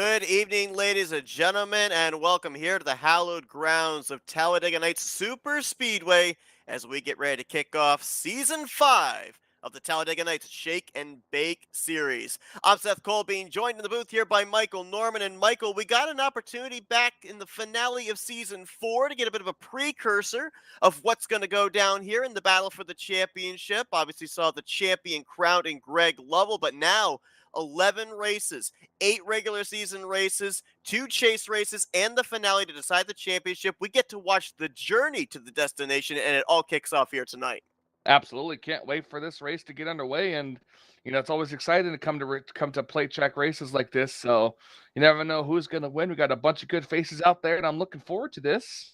Good evening, ladies and gentlemen, and welcome here to the hallowed grounds of Talladega Nights Super Speedway as we get ready to kick off Season 5 of the Talladega Nights Shake and Bake Series. I'm Seth Cole, being joined in the booth here by Michael Norman. And Michael, we got an opportunity back in the finale of Season 4 to get a bit of a precursor of what's going to go down here in the battle for the championship. Obviously saw the champion crowned in Greg Lovell, but now 11 races, 8 regular season races, 2 chase races, and the finale to decide the championship. We get to watch the journey to the destination, and it all kicks off here tonight. Absolutely, can't wait for this race to get underway, and it's always exciting to come to plate track races like this. So you never know who's going to win. We got a bunch of good faces out there, and I'm looking forward to this.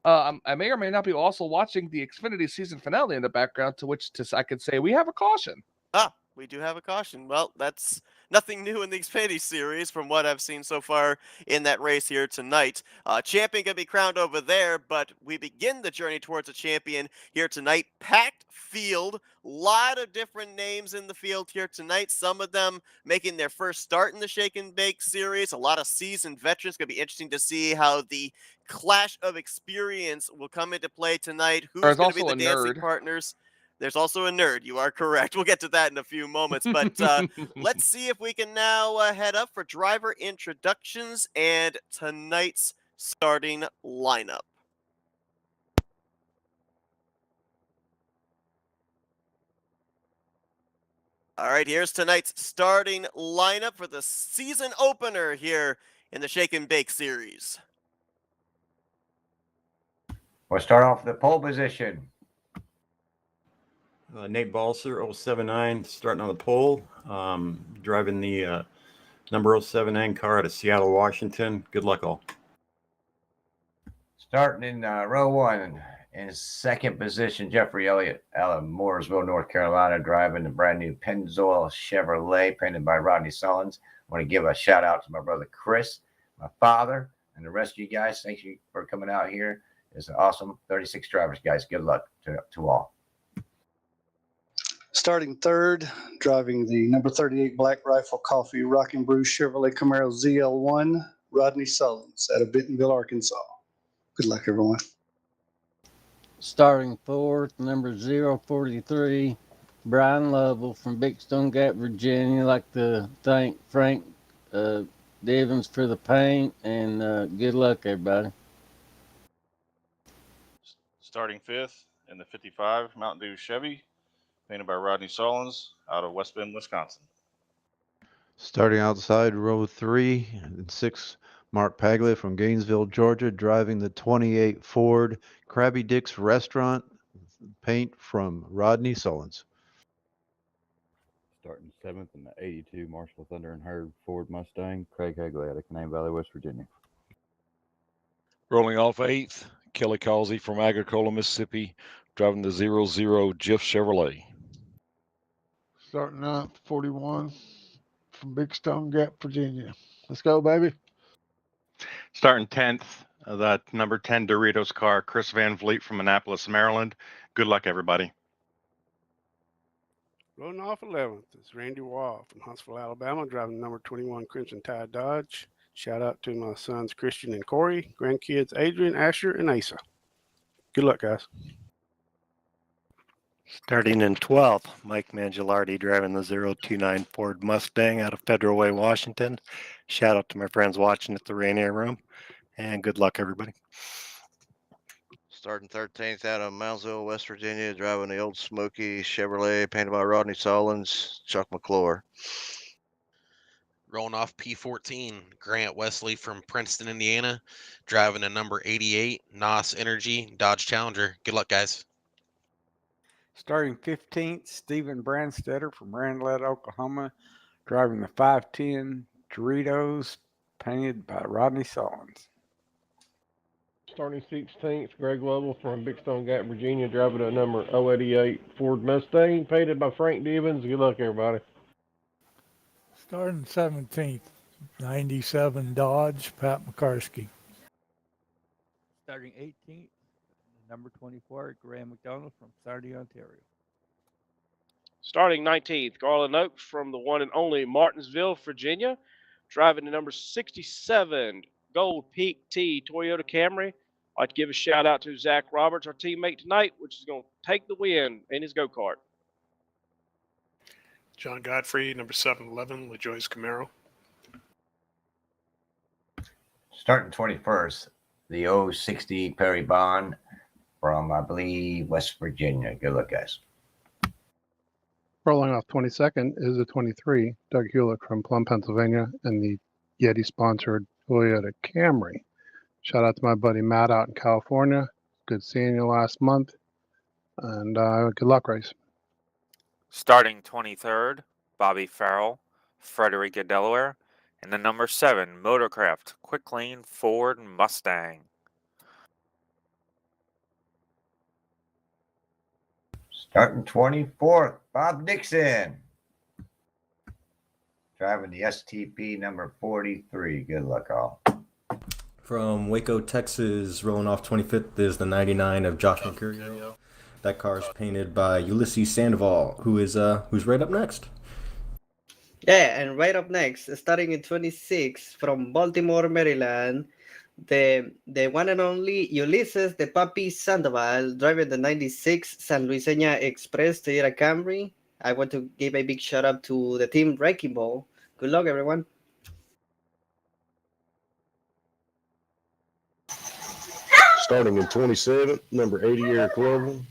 I may or may not be also watching the Xfinity season finale in the background, to which I could say we have a caution. We do have a caution. Well, that's nothing new in the Xfinity series from what I've seen so far in that race here tonight. Champion going to be crowned over there, but we begin the journey towards a champion here tonight. Packed field, lot of different names in the field here tonight. Some of them making their first start in the Shake and Bake series. A lot of seasoned veterans. Going to be interesting to see how the clash of experience will come into play tonight. Who's going to be the dancing partners? There's also a nerd. You are correct. We'll get to that in a few moments. But let's see if we can now head up for driver introductions and tonight's starting lineup. All right, here's tonight's starting lineup for the season opener here in the Shake and Bake series. We'll start off the pole position. Nate Balser, 079, starting on the pole, driving the number 079 car out of Seattle, Washington. Good luck, all. Starting in row 1 in second position, Jeffrey Elliott out of Mooresville, North Carolina, driving the brand new Pennzoil Chevrolet painted by Rodney Sullins. I want to give a shout out to my brother Chris, my father, and the rest of you guys. Thank you for coming out here. It's an awesome 36 drivers, guys. Good luck to all. Starting third, driving the number 38 Black Rifle Coffee Rockin' Brew Chevrolet Camaro ZL1, Rodney Sullins out of Bentonville, Arkansas. Good luck, everyone. Starting fourth, number 043, Brian Lovell from Big Stone Gap, Virginia. I'd like to thank Frank Devins for the paint, and good luck, everybody. Starting fifth in the 55 Mountain Dew Chevy, painted by Rodney Sullins out of West Bend, Wisconsin. Starting outside row 3 and 6, Mark Paglia from Gainesville, Georgia, driving the 28 Ford Krabby Dick's Restaurant, paint from Rodney Sullins. Starting 7th in the 82 Marshall Thunder and Herd Ford Mustang, Craig Hagley out of Canaan Valley, West Virginia. Rolling off 8th, Kelly Causey from Agricola, Mississippi, driving the 00 Jiff Chevrolet. Starting out 41 from Big Stone Gap, Virginia. Let's go, baby. Starting 10th, that number 10 Doritos car, Chris Van Vliet from Annapolis, Maryland. Good luck, everybody. Rolling off 11th is Randy Wall from Huntsville, Alabama, driving number 21 Crimson Tide Dodge. Shout out to my sons Christian and Corey, grandkids Adrian, Asher, and Asa. Good luck, guys. Starting in 12th, Mike Mangialardi driving the 029 Ford Mustang out of Federal Way, Washington. Shout out to my friends watching at the Rainier Room, and good luck, everybody. Starting 13th out of Moundsville, West Virginia, driving the old Smoky Chevrolet painted by Rodney Sullins, Chuck McClure. Rolling off P14, Grant Wesley from Princeton, Indiana, driving a number 88 NOS Energy Dodge Challenger. Good luck, guys. Starting 15th, Stephen Brandstetter from Randlett, Oklahoma, driving the 510 Doritos, painted by Rodney Sullins. Starting 16th, Greg Lovell from Big Stone Gap, Virginia, driving a number 088 Ford Mustang, painted by Frank Devins. Good luck, everybody. Starting 17th, 97 Dodge, Pat McCarsky. Starting 18th, number 24, Graham McDonald from Sarnia, Ontario. Starting 19th, Garland Oaks from the one and only Martinsville, Virginia, driving the number 67 Gold Peak T Toyota Camry. I'd like to give a shout out to Zach Roberts, our teammate tonight, which is going to take the win in his go-kart. John Godfrey, number 711, LaJoyce Camaro. Starting 21st, the 060 Perry Bond from, I believe, West Virginia. Good luck, guys. Rolling off 22nd is the 23, Doug Hewlick from Plum, Pennsylvania, and the Yeti-sponsored Toyota Camry. Shout out to my buddy Matt out in California. Good seeing you last month, and good luck, race. Starting 23rd, Bobby Farrell, Frederica, Delaware, and the number 7 Motorcraft Quick Lane Ford Mustang. Starting 24th, Bob Dixon. Driving the STP number 43. Good luck, all. From Waco, Texas, rolling off 25th is the 99 of Josh Mercurio. That car is painted by Ulysses Sandoval, who's right up next. Yeah, and right up next, starting in 26 from Baltimore, Maryland, the one and only Ulysses the Papi Sandoval, driving the 96 San Luisena Express Toyota Camry. I want to give a big shout out to the team Wrecking Ball. Good luck, everyone. Starting in 27th, number 80, Eric Lovell,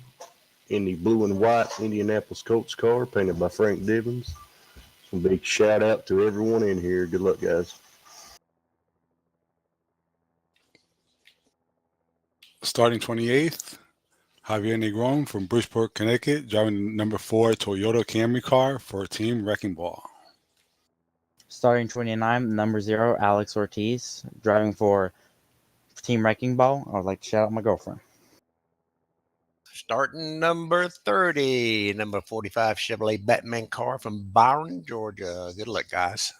in the blue and white Indianapolis Colts car, painted by Frank Divins. A big shout out to everyone in here. Good luck, guys. Starting 28th, Javier Negron from Bridgeport, Connecticut, driving the number 4 Toyota Camry car for Team Wrecking Ball. Starting 29, number 0, Alex Ortiz, driving for Team Wrecking Ball. I would like to shout out my girlfriend. Starting number 30, number 45 Chevrolet Batman car from Byron, Georgia. Good luck, guys.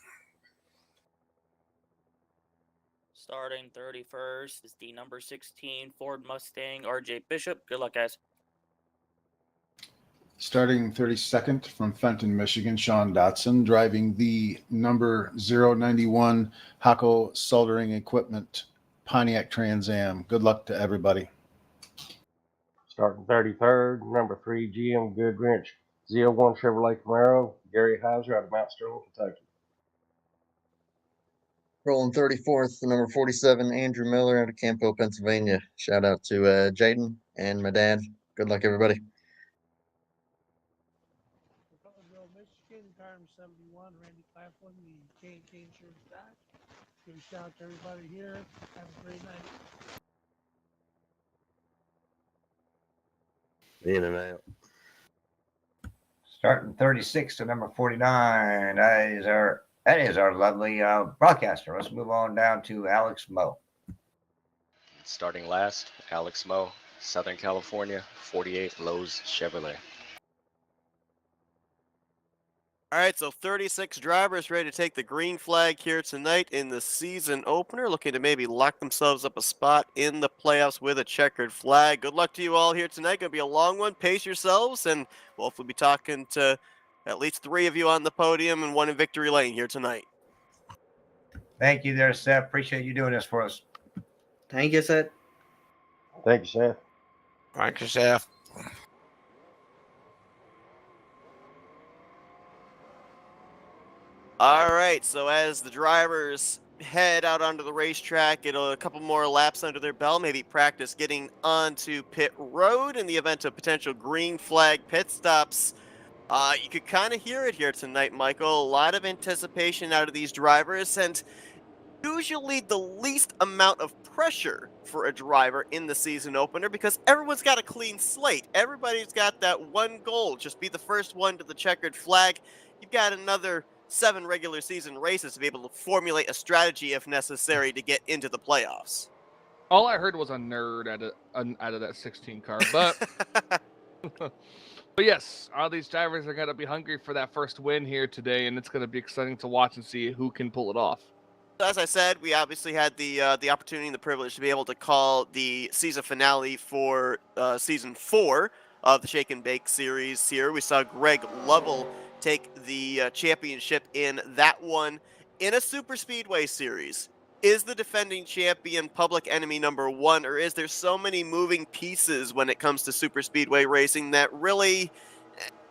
Starting 31st is the number 16 Ford Mustang RJ Bishop. Good luck, guys. Starting 32nd from Fenton, Michigan, Sean Dotson, driving the number 091 Hako Soldering Equipment Pontiac Trans Am. Good luck to everybody. Starting 33rd, number 3 GM Goodwrench Z01 Chevrolet Camaro, Gary Heiser out of Mount Sterling, Kentucky. Rolling 34th, number 47, Andrew Miller out of Campo, Pennsylvania. Shout out to Jaden and my dad. Good luck, everybody. Michigan, Carm 71, Randy Claflin, the K&K Insurance Doc. Give a shout out to everybody here. Have a great night. In and out. Starting 36 to number 49. That is our lovely broadcaster. Let's move on down to Alex Moe. Starting last, Alex Moe, Southern California, 48 Lowe's Chevrolet. All right, so 36 drivers ready to take the green flag here tonight in the season opener, looking to maybe lock themselves up a spot in the playoffs with a checkered flag. Good luck to you all here tonight. Going to be a long one. Pace yourselves, and we'll hopefully be talking to at least 3 of you on the podium and 1 in victory lane here tonight. Thank you there, Seth. Appreciate you doing this for us. Thank you, Seth. Thank you, Seth. Thank you, Seth. All right, so as the drivers head out onto the racetrack, get a couple more laps under their belt, maybe practice getting onto pit road in the event of potential green flag pit stops. You could kind of hear it here tonight, Michael. A lot of anticipation out of these drivers, and usually the least amount of pressure for a driver in the season opener because everyone's got a clean slate. Everybody's got that one goal, just be the first one to the checkered flag. You've got another 7 regular season races to be able to formulate a strategy if necessary to get into the playoffs. All I heard was a nerd out of that 16 car, but but yes, all these drivers are going to be hungry for that first win here today, and it's going to be exciting to watch and see who can pull it off. As I said, we obviously had the opportunity and the privilege to be able to call the season finale for season 4 of the Shake and Bake series here. We saw Greg Lovell take the championship in that one, in a super speedway series, is the defending champion public enemy number one, or is there so many moving pieces when it comes to super speedway racing that really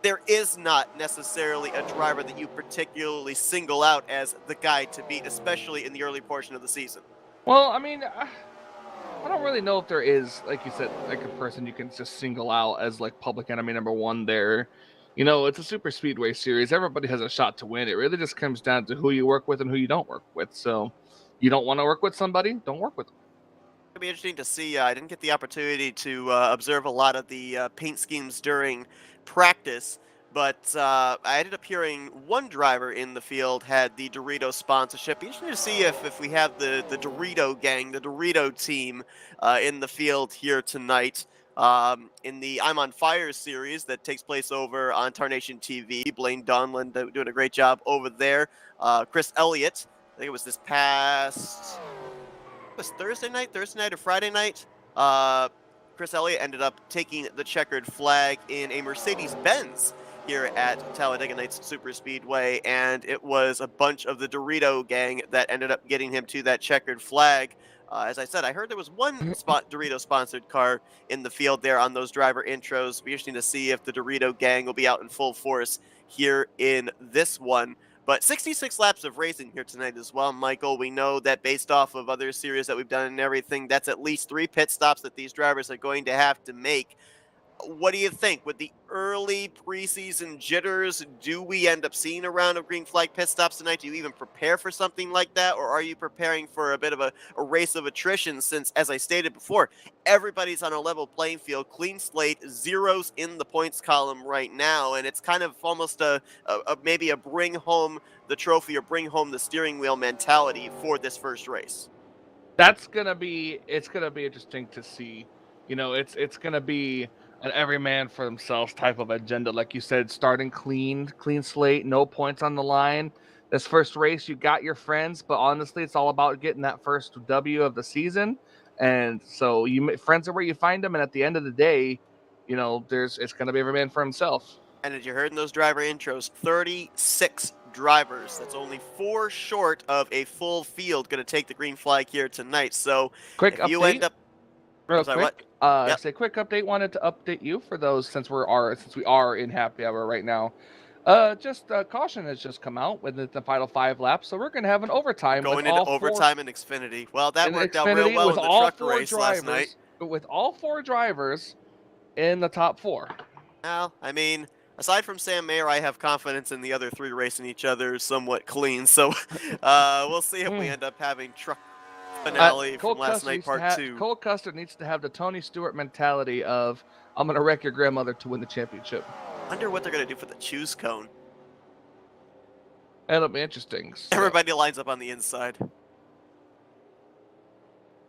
there is not necessarily a driver that you particularly single out as the guy to beat, especially in the early portion of the season? Well, I mean, I don't really know if there is, like you said, like a person you can just single out as like public enemy number one there. You know, it's a super speedway series. Everybody has a shot to win. It really just comes down to who you work with and who you don't work with. So you don't want to work with somebody, don't work with them. It'll be interesting to see. I didn't get the opportunity to observe a lot of the paint schemes during practice, but I ended up hearing one driver in the field had the Dorito sponsorship. Be interesting to see if we have the Dorito gang, the Dorito team in the field here tonight. In the I'm on Fire series that takes place over on Tarnation TV, Blaine Donlan doing a great job over there. Chris Elliott, I think it was this past was Thursday night or Friday night. Chris Elliott ended up taking the checkered flag in a Mercedes-Benz here at Talladega Nights Super Speedway, and it was a bunch of the Dorito gang that ended up getting him to that checkered flag. As I said, I heard there was one Dorito-sponsored car in the field there on those driver intros. Be interesting to see if the Dorito gang will be out in full force here in this one. But 66 laps of racing here tonight as well, Michael. We know that based off of other series that we've done and everything, that's at least 3 pit stops that these drivers are going to have to make. What do you think? With the early preseason jitters, do we end up seeing a round of green flag pit stops tonight? Do you even prepare for something like that? Or are you preparing for a bit of a race of attrition since, as I stated before, everybody's on a level playing field, clean slate, zeros in the points column right now, and it's kind of almost maybe a bring home the trophy or bring home the steering wheel mentality for this first race? It's gonna be interesting to see. You know, it's gonna be an every man for themselves type of agenda. Like you said, starting clean slate, no points on the line. This first race, you got your friends, but honestly, it's all about getting that first W of the season. And so friends are where you find them. And at the end of the day, you know, it's gonna be every man for himself. And as you heard in those driver intros, 36 drivers. That's only 4 short of a full field going to take the green flag here tonight. So quick if update, you end up real sorry, quick. Yep. Say quick update. Wanted to update you for those since we are in happy hour right now. Just caution has just come out with the final 5 laps, so we're gonna have an overtime going with into all overtime in Xfinity. Well, that in worked Xfinity out real well in with the all truck 4 race drivers, last night. with all 4 drivers in the top 4. Well, I mean, aside from Sam Mayer, I have confidence in the other 3 racing each other somewhat clean. So we'll see if we end up having truck finale from last night, part 2. Cole Custer needs to have the Tony Stewart mentality of I'm gonna wreck your grandmother to win the championship. Wonder what they're gonna do for the choose cone. That'll be interesting. So. Everybody lines up on the inside.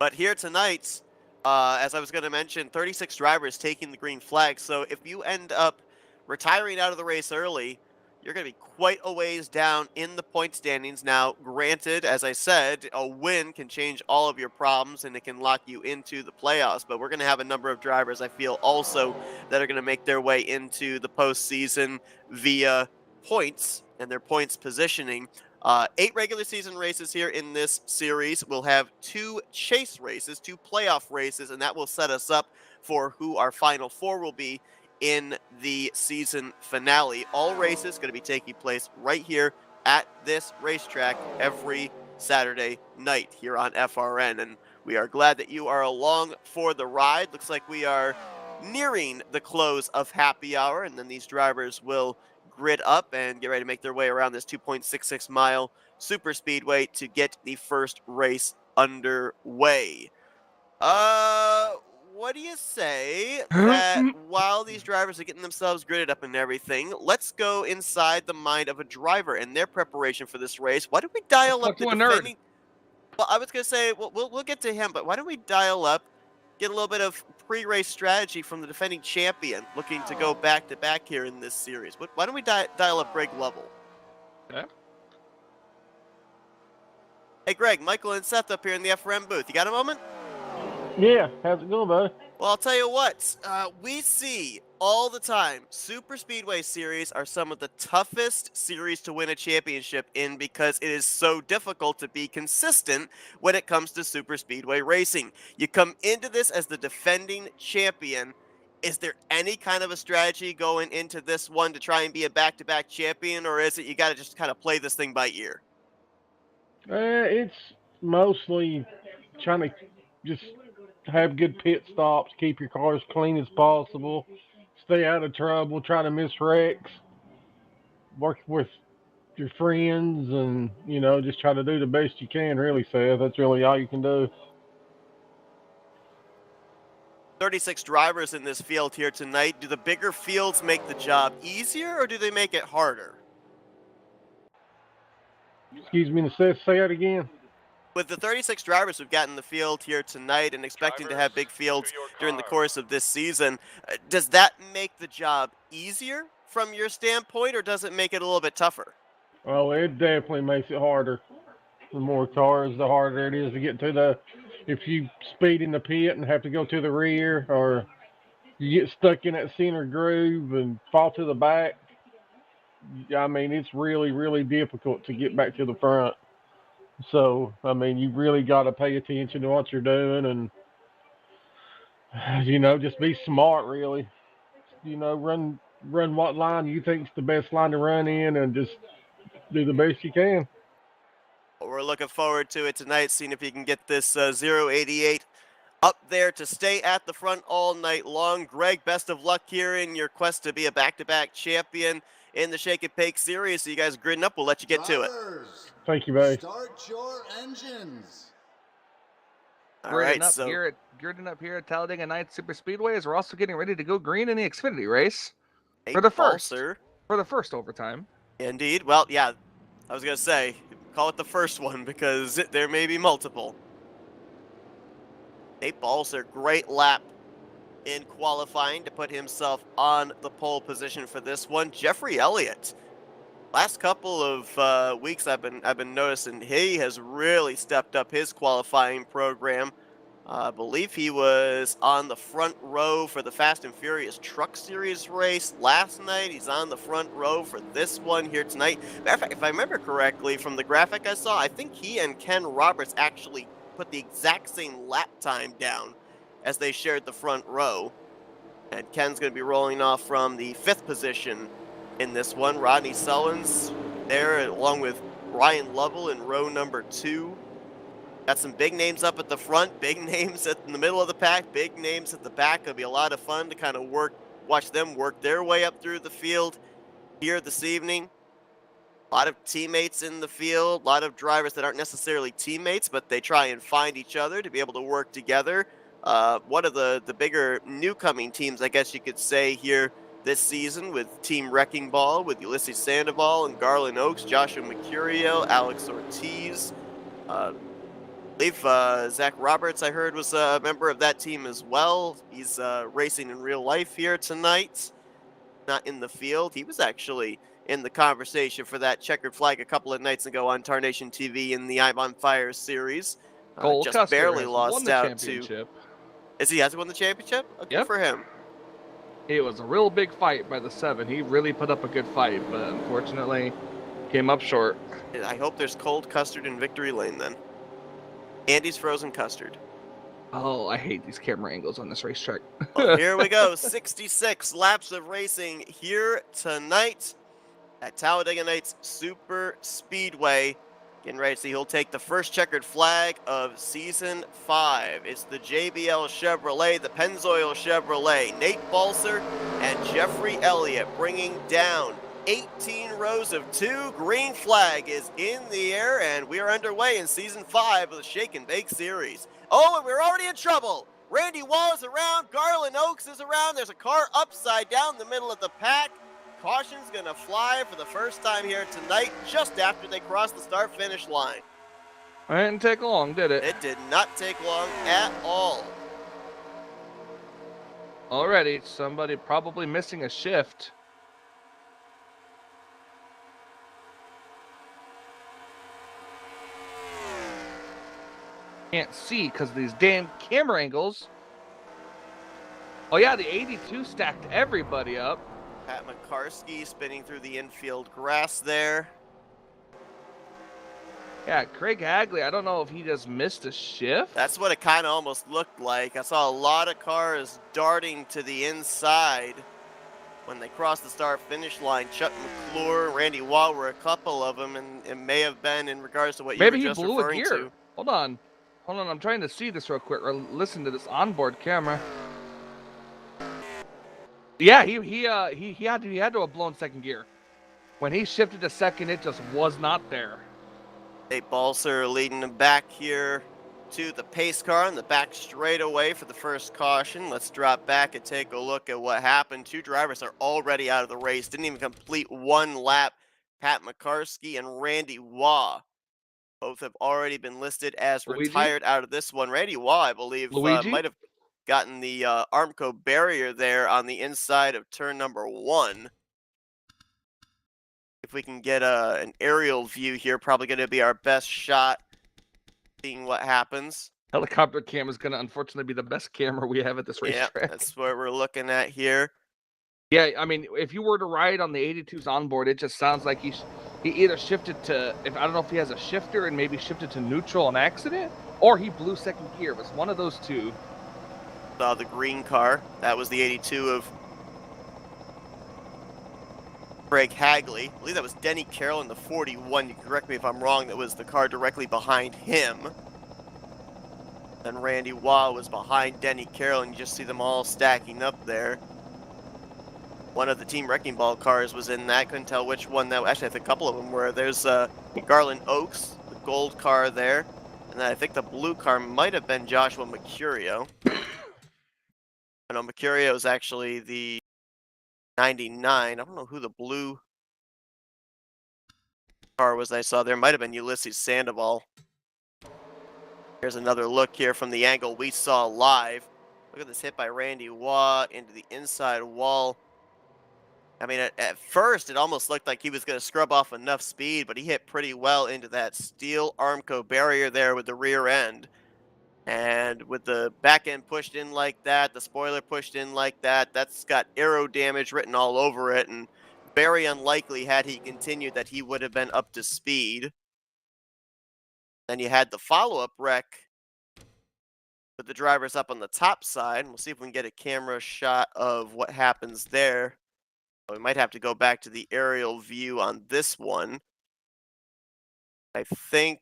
But here tonight, as I was going to mention, 36 drivers taking the green flag. So if you end up retiring out of the race early, you're going to be quite a ways down in the point standings. Now, granted, as I said, a win can change all of your problems and it can lock you into the playoffs. But we're going to have a number of drivers, I feel, also that are going to make their way into the postseason via points and their points positioning. 8 regular season races here in this series. We'll have 2 chase races, 2 playoff races, and that will set us up for who our final 4 will be in the season finale. All races going to be taking place right here at this racetrack every Saturday night here on FRN, and we are glad that you are along for the ride. Looks like we are nearing the close of happy hour, and then these drivers will grid up and get ready to make their way around this 2.66 mile super speedway to get the first race underway. What do you say that while these drivers are getting themselves gridded up and everything, let's go inside the mind of a driver and their preparation for this race. Why don't we dial up the defending? Well, I was gonna say we'll get to him, but why don't we dial up, get a little bit of pre-race strategy from the defending champion looking to go back-to-back here in this series. Why don't we dial up Greg Lovell? Okay. Hey, Greg, Michael and Seth up here in the FRM booth. You got a moment? Yeah, how's it going, buddy? Well, I'll tell you what, we see all the time super speedway series are some of the toughest series to win a championship in because it is so difficult to be consistent when it comes to super speedway racing. You come into this as the defending champion. Is there any kind of a strategy going into this one to try and be a back-to-back champion, or is it you got to just kind of play this thing by ear? It's mostly trying to just have good pit stops, keep your cars clean as possible, stay out of trouble, try to miss wrecks, work with your friends, and just try to do the best you can. Really, Seth, that's really all you can do. 36 drivers in this field here tonight. Do the bigger fields make the job easier, or do they make it harder? Excuse me, Seth, say that again. With the 36 drivers we've got in the field here tonight and expecting to have big fields during the course of this season, does that make the job easier from your standpoint, or does it make it a little bit tougher? Well, it definitely makes it harder. The more cars, the harder it is to get to the. If you speed in the pit and have to go to the rear, or you get stuck in that center groove and fall to the back, I mean, it's really, really difficult to get back to the front. So, I mean, you really got to pay attention to what you're doing and, just be smart, really. Run what line you think's the best line to run in and just do the best you can. We're looking forward to it tonight, seeing if you can get this 088 up there to stay at the front all night long. Greg, best of luck here in your quest to be a back-to-back champion in the Shake and Bake series. So you guys gritting up, we'll let you get to it. Thank you, buddy. Start your engines. All right, Girding up here at Talladega Nights Super Speedway as we're also getting ready to go green in the Xfinity race Nate for the first overtime. Indeed. Well, yeah, I was gonna say call it the first one because there may be multiple. Nate Balser, great lap in qualifying to put himself on the pole position for this one. Jeffrey Elliott, last couple of weeks I've been noticing he has really stepped up his qualifying program. I believe he was on the front row for the Fast and Furious Truck Series race last night. He's on the front row for this one here tonight. Matter of fact, if I remember correctly from the graphic I saw, I think he and Ken Roberts actually put the exact same lap time down as they shared the front row. And Ken's going to be rolling off from the 5th position in this one. Rodney Sullins there along with Ryan Lovell in row number 2. Got some big names up at the front, big names in the middle of the pack, big names at the back. It'll be a lot of fun to kind of watch them work their way up through the field here this evening. A lot of teammates in the field, a lot of drivers that aren't necessarily teammates, but they try and find each other to be able to work together. One of the bigger newcoming teams, I guess you could say, here this season with Team Wrecking Ball, with Ulysses Sandoval and Garland Oaks, Joshua Mercurio, Alex Ortiz. I believe Zach Roberts, I heard, was a member of that team as well. He's racing in real life here tonight, not in the field. He was actually in the conversation for that checkered flag a couple of nights ago on Tarnation TV in the I'm on Fire series. Cole Just Custer barely has lost won the out championship. Is he has won the championship? Good for him. It was a real big fight by the 7. He really put up a good fight, but unfortunately came up short. I hope there's cold custard in Victory Lane then. Andy's frozen custard. Oh, I hate these camera angles on this racetrack. Well, here we go. 66 laps of racing here tonight at Talladega Nights Super Speedway. Getting ready to see who'll take the first checkered flag of Season 5. It's the JBL Chevrolet, the Pennzoil Chevrolet. Nate Balser and Jeffrey Elliott bringing down 18 rows of 2. Green flag is in the air, and we are underway in Season 5 of the Shake and Bake Series. Oh, and we're already in trouble. Randy Wall is around. Garland Oaks is around. There's a car upside down in the middle of the pack. Caution's going to fly for the first time here tonight, just after they cross the start-finish line. It didn't take long, did it? It did not take long at all. Already, somebody probably missing a shift. Can't see because of these damn camera angles. Oh yeah, the 82 stacked everybody up. Pat McCarsky spinning through the infield grass there. Yeah, Craig Hagley, I don't know if he just missed a shift. That's what it kind of almost looked like. I saw a lot of cars darting to the inside when they crossed the start-finish line. Chuck McClure, Randy Waugh were a couple of them, and it may have been in regards to what you Maybe were he just blew a referring gear. to. Hold on, I'm trying to see this real quick or listen to this onboard camera. Yeah, he had to have blown second gear. When he shifted to second, it just was not there. Nate Balser leading them back here to the pace car on the back straightaway for the first caution. Let's drop back and take a look at what happened. Two drivers are already out of the race. Didn't even complete one lap. Pat McCarsky and Randy Waugh. Both have already been listed as Luigi? retired out of this one. Randy Waugh, I believe, Luigi? might have gotten the Armco barrier there on the inside of turn number 1. If we can get an aerial view here, probably going to be our best shot seeing what happens. Helicopter cam is going to unfortunately be the best camera we have at this racetrack. Yeah, that's what we're looking at here. Yeah, I mean, if you were to ride on the 82's onboard, it just sounds like he either shifted to, I don't know if he has a shifter and maybe shifted to neutral on accident, or he blew second gear. It was one of those two. Saw the green car. That was the 82 of Craig Hagley. I believe that was Denny Carroll in the 41. You can correct me if I'm wrong. That was the car directly behind him. Then Randy Waugh was behind Denny Carroll, and you just see them all stacking up there. One of the Team Wrecking Ball cars was in that. Couldn't tell which one that. Actually, I think a couple of them were. There's Garland Oaks, the gold car there, and then I think the blue car might have been Joshua Mercurio. I know Mercurio is actually the 99. I don't know who the blue car was I saw there. Might have been Ulysses Sandoval. Here's another look here from the angle we saw live. Look at this hit by Randy Waugh into the inside wall. I mean, at first, it almost looked like he was going to scrub off enough speed, but he hit pretty well into that steel Armco barrier there with the rear end. And with the back end pushed in like that, the spoiler pushed in like that, that's got aero damage written all over it. And very unlikely, had he continued, that he would have been up to speed. Then you had the follow-up wreck with the drivers up on the top side. We'll see if we can get a camera shot of what happens there. We might have to go back to the aerial view on this one. I think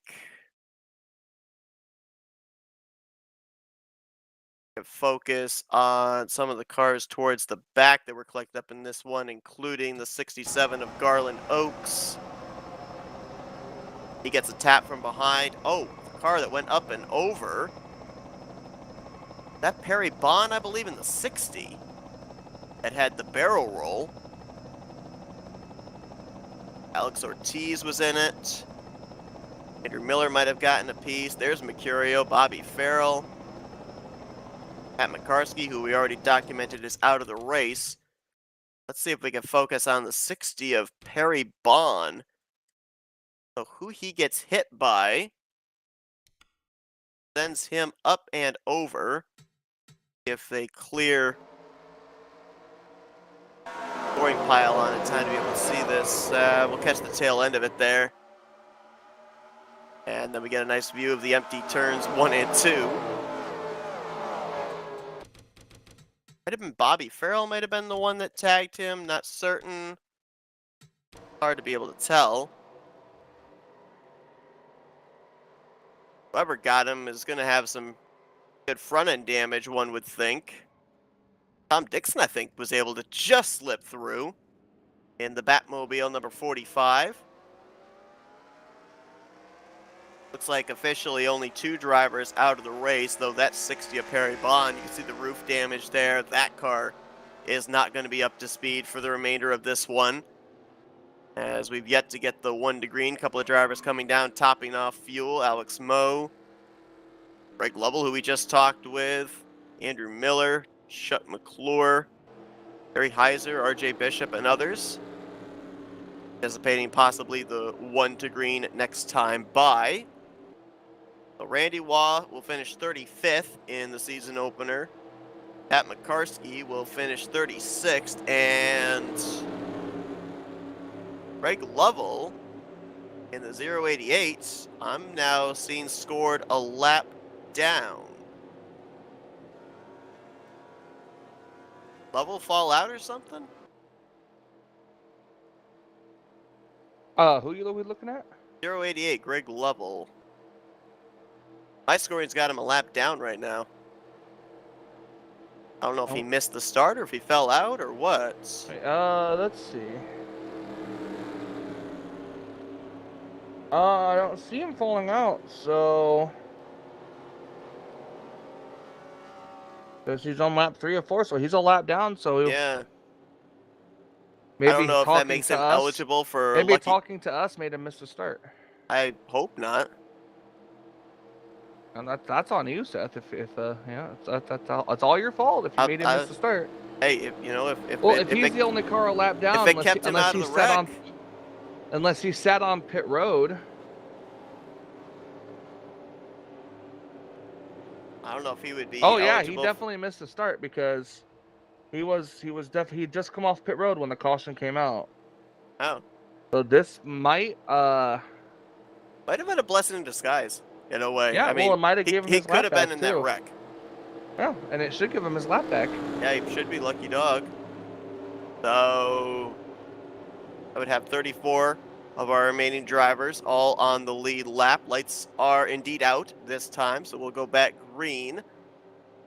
focus on some of the cars towards the back that were collected up in this one, including the 67 of Garland Oaks. He gets a tap from behind. Oh, the car that went up and over. That Perry Bond, I believe, in the 60 that had the barrel roll. Alex Ortiz was in it. Andrew Miller might have gotten a piece. There's Mercurio, Bobby Farrell. Pat McCarsky, who we already documented is out of the race. Let's see if we can focus on the 60 of Perry Bond. So who he gets hit by sends him up and over. If they clear scoring pile on in time to be able to see this, we'll catch the tail end of it there. And then we get a nice view of the empty turns 1 and 2. Might have been Bobby Farrell, might have been the one that tagged him, not certain. Hard to be able to tell. Whoever got him is going to have some good front end damage, one would think. Tom Dixon, I think, was able to just slip through in the Batmobile number 45. Looks like officially only 2 drivers out of the race, though that's 60 of Perry Bond. You can see the roof damage there. That car is not going to be up to speed for the remainder of this one, as we've yet to get the 1 to green. Couple of drivers coming down, topping off fuel. Alex Moe, Greg Lovell, who we just talked with, Andrew Miller, Chuck McClure, Barry Heiser, RJ Bishop, and others. Anticipating possibly the 1 to green next time by. So Randy Waugh will finish 35th in the season opener. Pat McCarskey will finish 36th, and Greg Lovell in the 088, I'm now seeing scored a lap down. Lovell fall out or something? Who are we looking at? 088, Greg Lovell. My scoring's got him a lap down right now. I don't know if he missed the start or if he fell out or what. Let's see. I don't see him falling out, so. Because he's on lap 3 or 4, so he's a lap down, so. Yeah. Maybe I don't know if that makes him eligible for Maybe lucky... talking to us made him miss the start. I hope not. And that's on you, Seth. It's all your fault if you made him miss the start. Hey, if he's the only car a lap down, if it kept him out of the wreck, unless he sat on pit road. I don't know if he would be. Oh yeah, he definitely missed the start because he just come off pit road when the caution came out. Oh. So this might have been a blessing in disguise in a way. Yeah, I mean, it might have given him his lap back. He could have been in that wreck. Yeah, and it should give him his lap back. Yeah, he should be lucky dog. So I would have 34 of our remaining drivers all on the lead lap. Lights are indeed out this time, so we'll go back green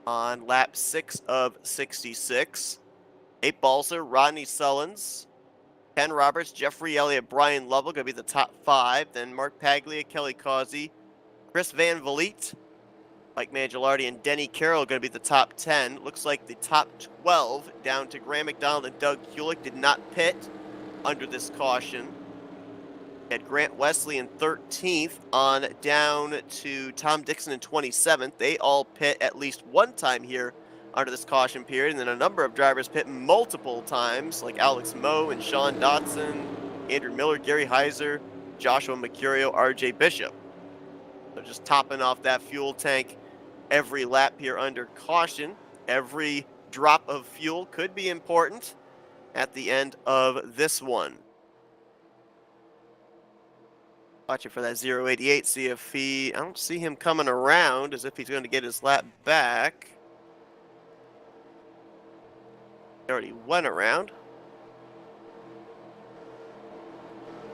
on lap 6 of 66. Nate Balser, Rodney Sullins, Ken Roberts, Jeffrey Elliott, Brian Lovell going to be the top 5. Then Mark Paglia, Kelly Causey, Chris Van Vliet, Mike Mangialardi, and Denny Carroll going to be the top 10. Looks like the top 12 down to Graham McDonald and Doug Hewlick did not pit under this caution. Had Grant Wesley in 13th on down to Tom Dixon in 27th. They all pit at least one time here under this caution period, and then a number of drivers pit multiple times, like Alex Moe and Sean Dotson, Andrew Miller, Gary Heiser, Joshua Mercurio, RJ Bishop. So just topping off that fuel tank every lap here under caution. Every drop of fuel could be important at the end of this one. Watching for that 088, see if I don't see him coming around as if he's going to get his lap back. He already went around.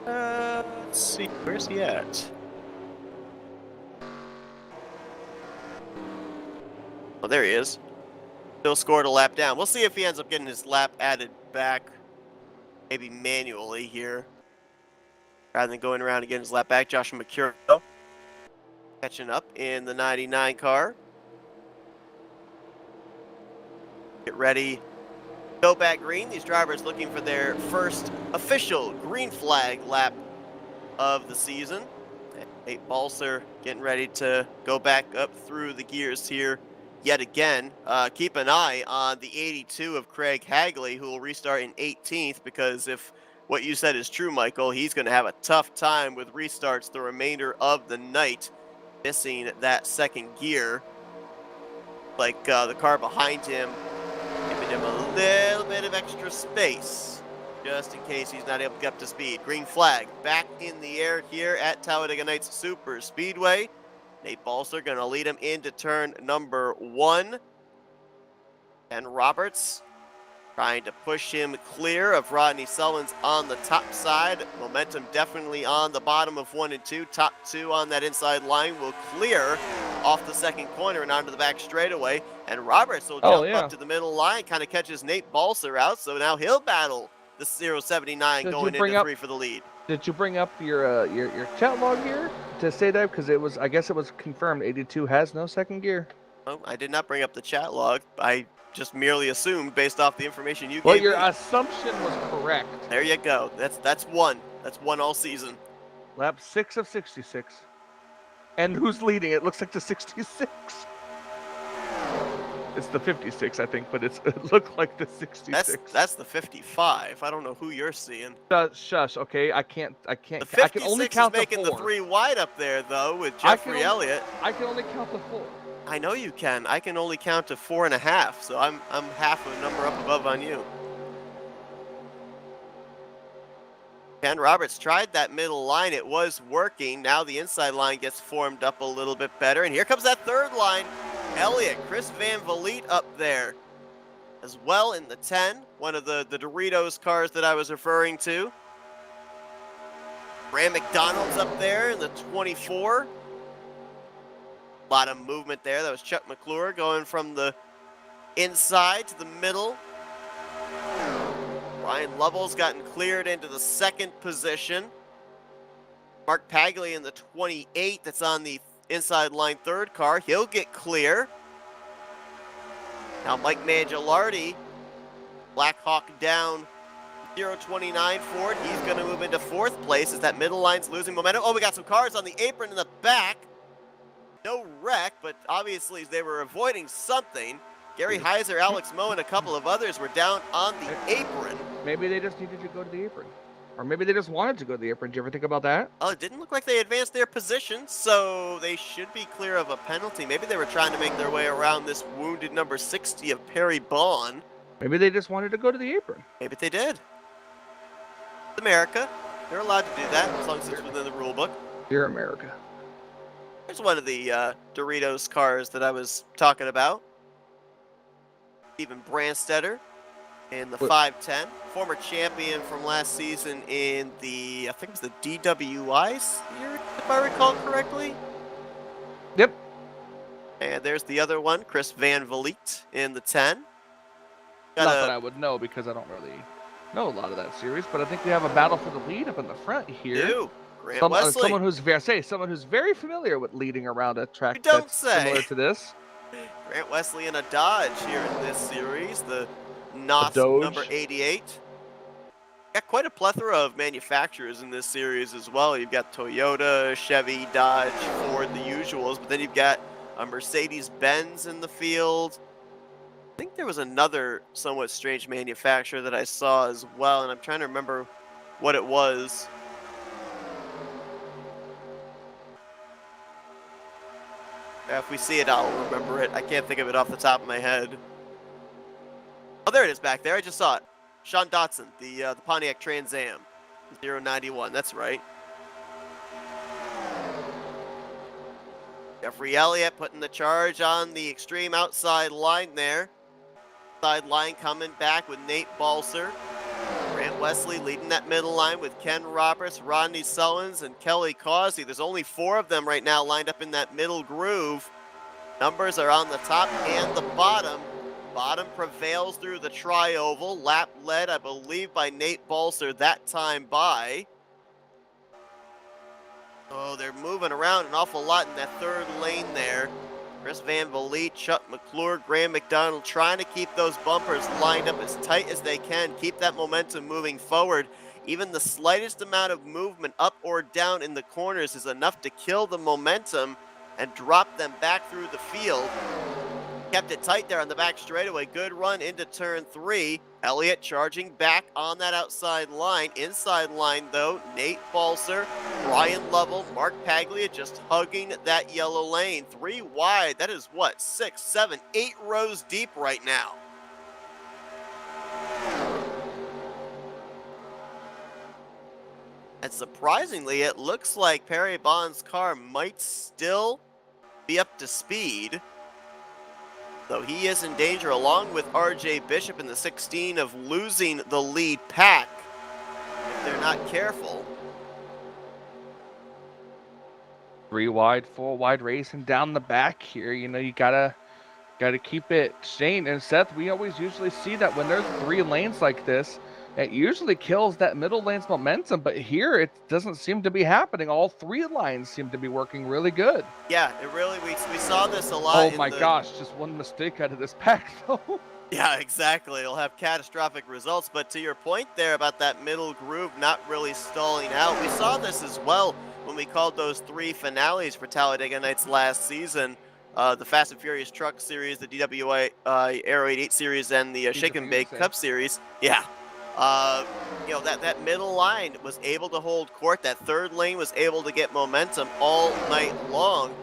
Let's see, where's he at? Oh, there he is. Still scored a lap down. We'll see if he ends up getting his lap added back, maybe manually here, rather than going around and getting his lap back. Joshua Mercurio catching up in the 99 car. Get ready. Go back green. These drivers looking for their first official green flag lap of the season. Nate Balser getting ready to go back up through the gears here yet again. Keep an eye on the 82 of Craig Hagley, who will restart in 18th, because if what you said is true, Michael, he's going to have a tough time with restarts the remainder of the night, missing that second gear. Like the car behind him, giving him a little bit of extra space, just in case he's not able to get up to speed. Green flag back in the air here at Talladega Nights Super Speedway. Nate Balser going to lead him into turn number 1. And Roberts trying to push him clear of Rodney Sullins on the top side. Momentum definitely on the bottom of 1 and 2. Top 2 on that inside line will clear off the second corner and onto the back straightaway. And Roberts will jump up to the middle line, kind of catches Nate Balser out. So now he'll battle the 079 going into 3 for the lead. Did you bring up your chat log here to say that? Because I guess it was confirmed 82 has no second gear. Oh, I did not bring up the chat log. I just merely assumed based off the information you gave Well, your me. assumption was correct. There you go. That's one. That's one all season. Lap 6 of 66. And who's leading? It looks like the 66. It's the 56, I think, but it looked like the 66. That's the 55. I don't know who you're seeing. Shush. Okay, I can't. The I can 56 only count is making the the 4. 3 wide up there, though, with Jeffrey Elliott. I can only count the 4. I know you can. I can only count to 4.5, so I'm half a number up above on you. Ken Roberts tried that middle line. It was working. Now the inside line gets formed up a little bit better. And here comes that third line. Elliott, Chris Van Vliet up there as well in the 10. One of the Doritos cars that I was referring to. Graham McDonald's up there in the 24. A lot of movement there. That was Chuck McClure going from the inside to the middle. Ryan Lovell's gotten cleared into the 2nd position. Mark Paglia in the 28 that's on the inside line 3rd car. He'll get clear. Now Mike Mangialardi, Black Hawk down 029 Ford. He's going to move into 4th place as that middle line's losing momentum. Oh, we got some cars on the apron in the back. No wreck, but obviously they were avoiding something. Gary Heiser, Alex Moe, and a couple of others were down on the apron. Maybe they just needed to go to the apron. Or maybe they just wanted to go to the apron. Did you ever think about that? Oh, it didn't look like they advanced their position, so they should be clear of a penalty. Maybe they were trying to make their way around this wounded number 60 of Perry Bond. Maybe they just wanted to go to the apron. Maybe they did. America. They're allowed to do that as long as it's within the rule book. Dear America. Here's one of the Doritos cars that I was talking about. Stephen Brandstetter in the 510. Former champion from last season in the, I think it was the DWI series, if I recall correctly. Yep. And there's the other one, Chris Van Vliet in the 10. Not that I would know because I don't really know a lot of that series, but I think we have a battle for the lead up in the front here. Do. Grant Wesley. Someone who's very familiar with leading around a track that's similar to this. Grant Wesley in a Dodge here in this series, the NOS number 88. Got quite a plethora of manufacturers in this series as well. You've got Toyota, Chevy, Dodge, Ford, the usuals, but then you've got a Mercedes-Benz in the field. I think there was another somewhat strange manufacturer that I saw as well, and I'm trying to remember what it was. If we see it, I'll remember it. I can't think of it off the top of my head. Oh, there it is back there. I just saw it. Sean Dotson, the Pontiac Trans Am, 091. That's right. Jeffrey Elliott putting the charge on the extreme outside line there. Side line coming back with Nate Balser. Grant Wesley leading that middle line with Ken Roberts, Rodney Sullins, and Kelly Causey. There's only 4 of them right now lined up in that middle groove. Numbers are on the top and the bottom. Bottom prevails through the tri-oval. Lap led, I believe, by Nate Balser that time by. Oh, they're moving around an awful lot in that 3rd lane there. Chris Van Vliet, Chuck McClure, Graham McDonald trying to keep those bumpers lined up as tight as they can. Keep that momentum moving forward. Even the slightest amount of movement up or down in the corners is enough to kill the momentum and drop them back through the field. Kept it tight there on the back straightaway. Good run into turn 3. Elliott charging back on that outside line. Inside line, though, Nate Balser, Ryan Lovell, Mark Paglia just hugging that yellow lane. 3 wide. That is what? 6, 7, 8 rows deep right now. And surprisingly, it looks like Perry Bond's car might still be up to speed. Though he is in danger, along with RJ Bishop in the 16, of losing the lead pack if they're not careful. 3 wide, 4 wide racing down the back here. You know, you gotta keep it. Shane and Seth, we always usually see that when there's 3 lanes like this, it usually kills that middle lane's momentum, but here it doesn't seem to be happening. All 3 lines seem to be working really good. Yeah, it really, we saw this a lot. Oh my gosh, just one mistake out of this pack though. Yeah, exactly. It'll have catastrophic results, but to your point there about that middle groove not really stalling out, we saw this as well when we called those 3 finales for Talladega Nights last season. the Fast and Furious Truck Series, the DWI Aero 88 Series, and the Shake and Bake Cup Series. Yeah. That middle line was able to hold court. That third lane was able to get momentum all night long.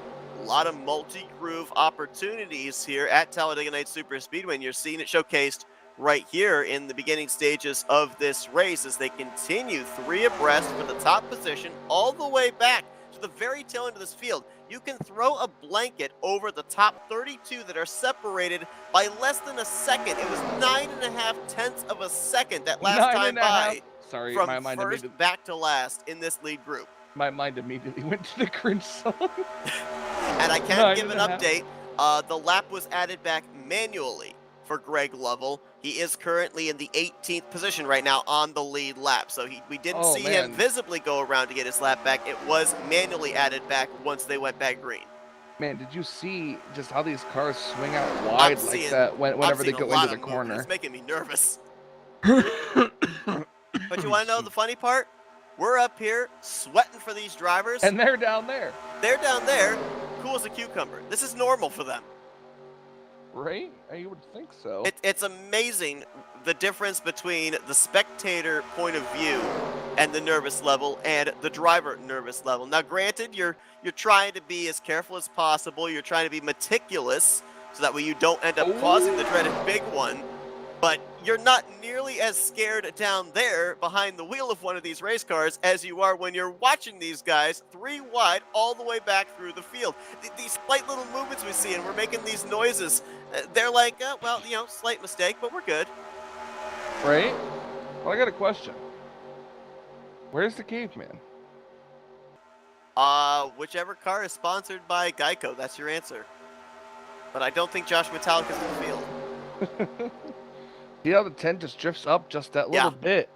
A lot of multi-groove opportunities here at Talladega Nights Super Speedway, and you're seeing it showcased right here in the beginning stages of this race as they continue 3 abreast for the top position all the way back to the very tail end of this field. You can throw a blanket over the top 32 that are separated by less than a second. It was 9.5 tenths of a second that last time by. Sorry, from my mind first immediately, back to last in this lead group. my mind immediately went to the cringe song. And I can give an update. The lap was added back manually for Greg Lovell. He is currently in the 18th position right now on the lead lap. So we didn't see him visibly go around to get his lap back. It was manually added back once they went back green. Man, did you see just how these cars swing out wide like that whenever they go into the corner? It's making me nervous. But you want to know the funny part? We're up here sweating for these drivers. And they're down there. They're down there, cool as a cucumber. This is normal for them. Right? You would think so. It's amazing the difference between the spectator point of view and the nervous level and the driver nervous level. Now, granted, you're trying to be as careful as possible. You're trying to be meticulous so that way you don't end up causing the dreaded big one. But you're not nearly as scared down there behind the wheel of one of these race cars as you are when you're watching these guys 3 wide all the way back through the field. These slight little movements we see, and we're making these noises, they're like, slight mistake, but we're good. Right? Well, I got a question. Where's the caveman? Whichever car is sponsored by Geico, that's your answer. But I don't think Josh Metallic is in the field. See how the 10 just drifts up just that little bit.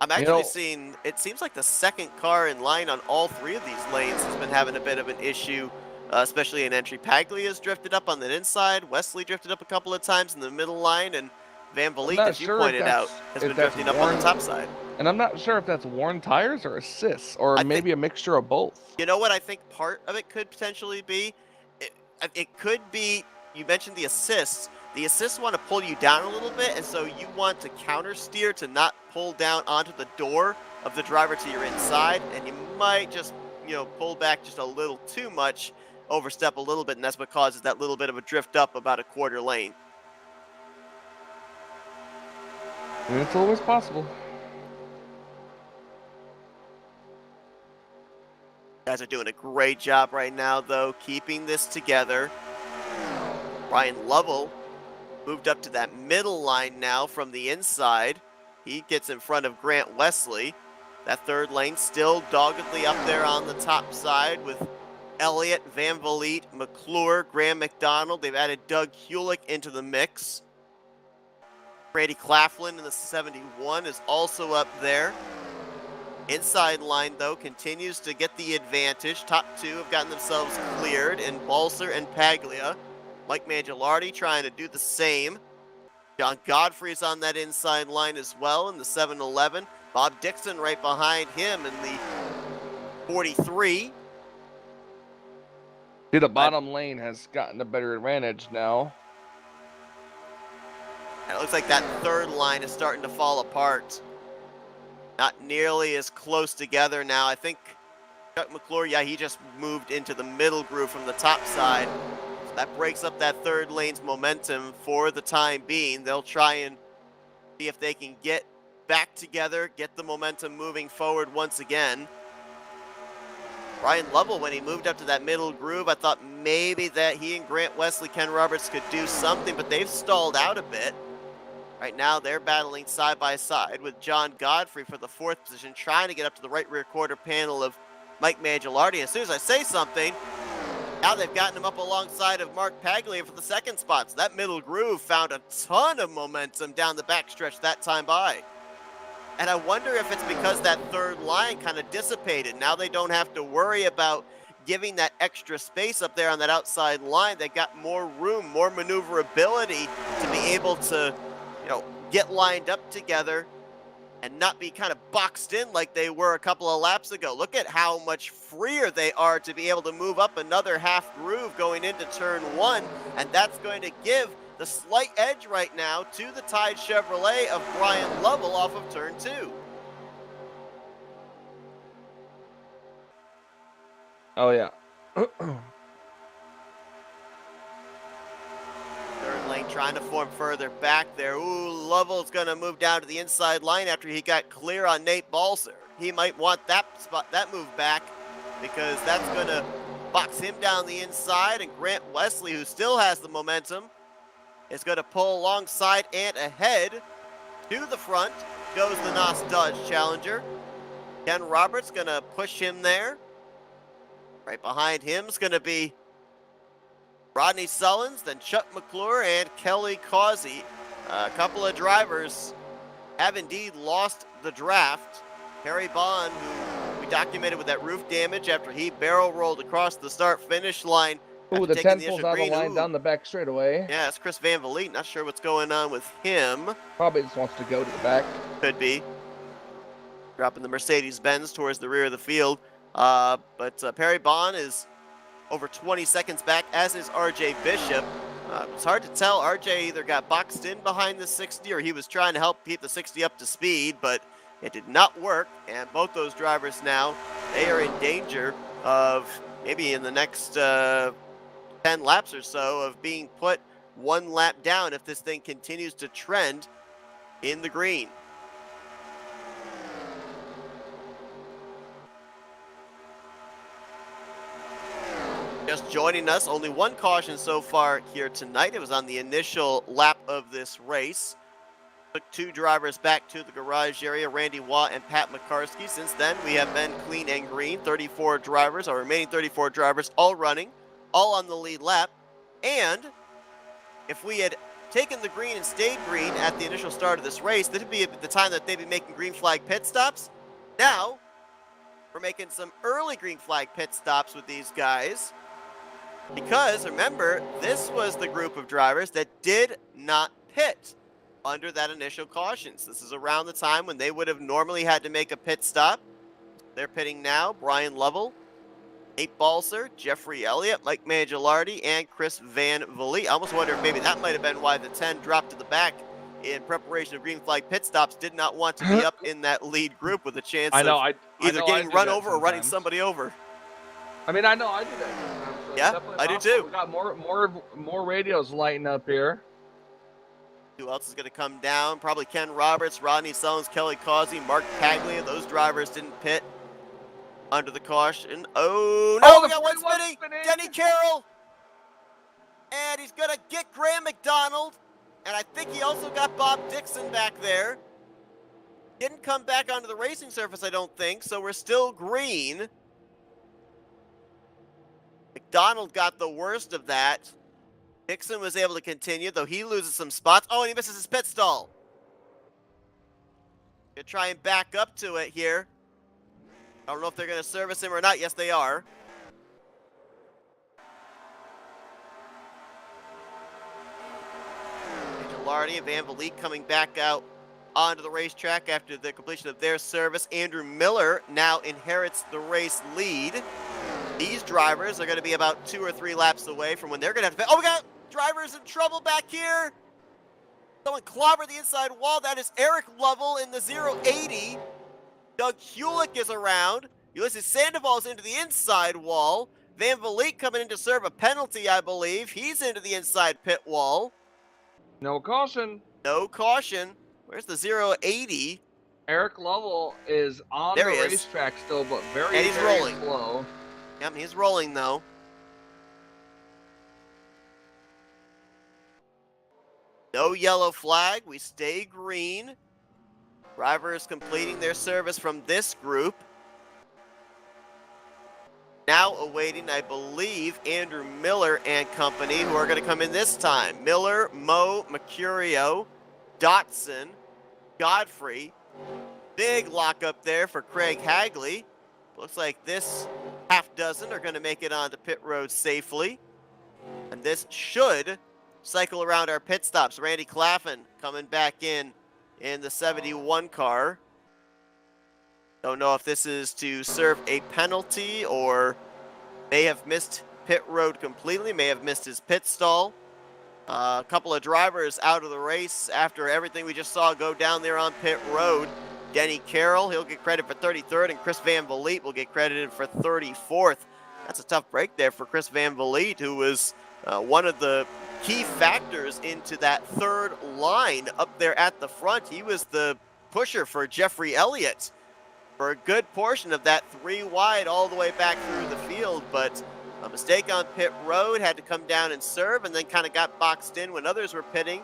I'm actually seeing, it seems like the second car in line on all 3 of these lanes has been having a bit of an issue, especially in entry. Paglia's drifted up on the inside. Wesley drifted up a couple of times in the middle line. And Van Vliet, as you pointed out, has been drifting up on the top side. And I'm not sure if that's worn tires or assists, or maybe a mixture of both. You know what I think part of it could potentially be? It could be, you mentioned the assists. The assists want to pull you down a little bit, and so you want to counter steer to not pull down onto the door of the driver to your inside, and you might just, pull back just a little too much, overstep a little bit, and that's what causes that little bit of a drift up about a quarter lane. And it's always possible. Guys are doing a great job right now, though, keeping this together. Ryan Lovell moved up to that middle line now from the inside. He gets in front of Grant Wesley. That third lane still doggedly up there on the top side with Elliott, Van Vliet, McClure, Graham McDonald. They've added Doug Hewlick into the mix. Brady Claflin in the 71 is also up there. Inside line, though, continues to get the advantage. Top 2 have gotten themselves cleared in Balser and Paglia. Mike Mangialardi trying to do the same. John Godfrey's on that inside line as well in the 7-11. Bob Dixon right behind him in the 43. See, the bottom lane has gotten a better advantage now. And it looks like that third line is starting to fall apart. Not nearly as close together now. I think Chuck McClure, he just moved into the middle groove from the top side. So that breaks up that third lane's momentum for the time being. They'll try and see if they can get back together, get the momentum moving forward once again. Ryan Lovell, when he moved up to that middle groove, I thought maybe that he and Grant Wesley, Ken Roberts could do something, but they've stalled out a bit. Right now, they're battling side by side with John Godfrey for the 4th position, trying to get up to the right rear quarter panel of Mike Mangialardi. As soon as I say something, now they've gotten him up alongside of Mark Paglia for the 2nd spot. So that middle groove found a ton of momentum down the backstretch that time by. And I wonder if it's because that third line kind of dissipated. Now they don't have to worry about giving that extra space up there on that outside line. They got more room, more maneuverability to be able to, get lined up together and not be kind of boxed in like they were a couple of laps ago. Look at how much freer they are to be able to move up another half groove going into turn 1, and that's going to give the slight edge right now to the Tide Chevrolet of Brian Lovell off of turn 2. Oh, yeah. Third lane trying to form further back there. Ooh, Lovell's going to move down to the inside line after he got clear on Nate Balser. He might want that move back, because that's going to box him down the inside, and Grant Wesley, who still has the momentum, is going to pull alongside and ahead. To the front goes the NOS Dodge Challenger. Ken Roberts going to push him there. Right behind him is going to be Rodney Sullins, then Chuck McClure and Kelly Causey. A couple of drivers have indeed lost the draft. Harry Bond, who we documented with that roof damage after he barrel rolled across the start-finish line. Ooh, the 10 pulls out of the line down the back straightaway. Yeah, it's Chris Van Vliet. Not sure what's going on with him. Probably just wants to go to the back. Could be. Dropping the Mercedes-Benz towards the rear of the field. But Perry Bond is over 20 seconds back, as is RJ Bishop. It's hard to tell. RJ either got boxed in behind the 60 or he was trying to help keep the 60 up to speed, but it did not work. And both those drivers now, they are in danger of maybe in the next 10 laps or so of being put one lap down if this thing continues to trend in the green. Just joining us, only one caution so far here tonight. It was on the initial lap of this race. Took two drivers back to the garage area, Randy Watt and Pat McCarsky. Since then, we have been clean and green. 34 drivers, our remaining 34 drivers, all running, all on the lead lap. And if we had taken the green and stayed green at the initial start of this race, this would be the time that they'd be making green flag pit stops. Now, we're making some early green flag pit stops with these guys. Because, remember, this was the group of drivers that did not pit under that initial cautions. This is around the time when they would have normally had to make a pit stop. They're pitting now. Brian Lovell, Nate Balser, Jeffrey Elliott, Mike Mangialardi, and Chris Van Vliet. I almost wonder if maybe that might have been why the 10 dropped to the back in preparation of green flag pit stops. Did not want to be up in that lead group with a chance of either getting run over or running somebody over. I mean, I know I do that sometimes. So yeah, I do too. We got more radios lighting up here. Who else is going to come down? Probably Ken Roberts, Rodney Sullins, Kelly Causey, Mark Paglia. Those drivers didn't pit under the caution. Oh, no, we got one spinning. Denny Carroll. And he's going to get Graham McDonald. And I think he also got Bob Dixon back there. Didn't come back onto the racing surface, I don't think. So we're still green. McDonald got the worst of that. Dixon was able to continue, though he loses some spots. Oh, and he misses his pit stall. Gonna try and back up to it here. I don't know if they're gonna service him or not. Yes, they are. Lardy and Van Vliet coming back out onto the racetrack after the completion of their service. Andrew Miller now inherits the race lead. These drivers are going to be about 2 or 3 laps away from when they're going to have to... Oh, we got drivers in trouble back here. Someone clobbered the inside wall. That is Eric Lovell in the 080. Doug Hewlick is around. Ulysses Sandoval's into the inside wall. Van Vliet coming in to serve a penalty, I believe. He's into the inside pit wall. No caution. No caution. Where's the 080? Eric Lovell is on the racetrack still, but very rolling. Slow. Yep, he's rolling though. No yellow flag. We stay green. Drivers completing their service from this group. Now awaiting, I believe, Andrew Miller and company, who are going to come in this time. Miller, Moe, Mercurio, Dotson, Godfrey. Big lockup there for Craig Hagley. Looks like this half dozen are going to make it onto pit road safely. And this should cycle around our pit stops. Randy Claffin coming back in the 71 car. Don't know if this is to serve a penalty or may have missed pit road completely, may have missed his pit stall. A couple of drivers out of the race after everything we just saw go down there on pit road. Denny Carroll, he'll get credit for 33rd, and Chris Van Vliet will get credited for 34th. That's a tough break there for Chris Van Vliet, who was one of the key factors into that third line up there at the front. He was the pusher for Jeffrey Elliott for a good portion of that 3 wide all the way back through the field, but a mistake on pit road, had to come down and serve, and then kind of got boxed in when others were pitting.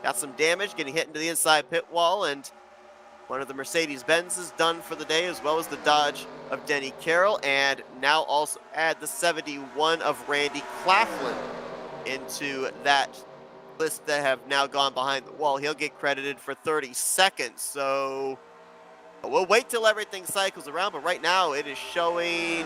Got some damage, getting hit into the inside pit wall, and one of the Mercedes-Benz is done for the day, as well as the Dodge of Denny Carroll, and now also add the 71 of Randy Claflin into that list that have now gone behind the wall. He'll get credited for 32nd, so we'll wait till everything cycles around, but right now it is showing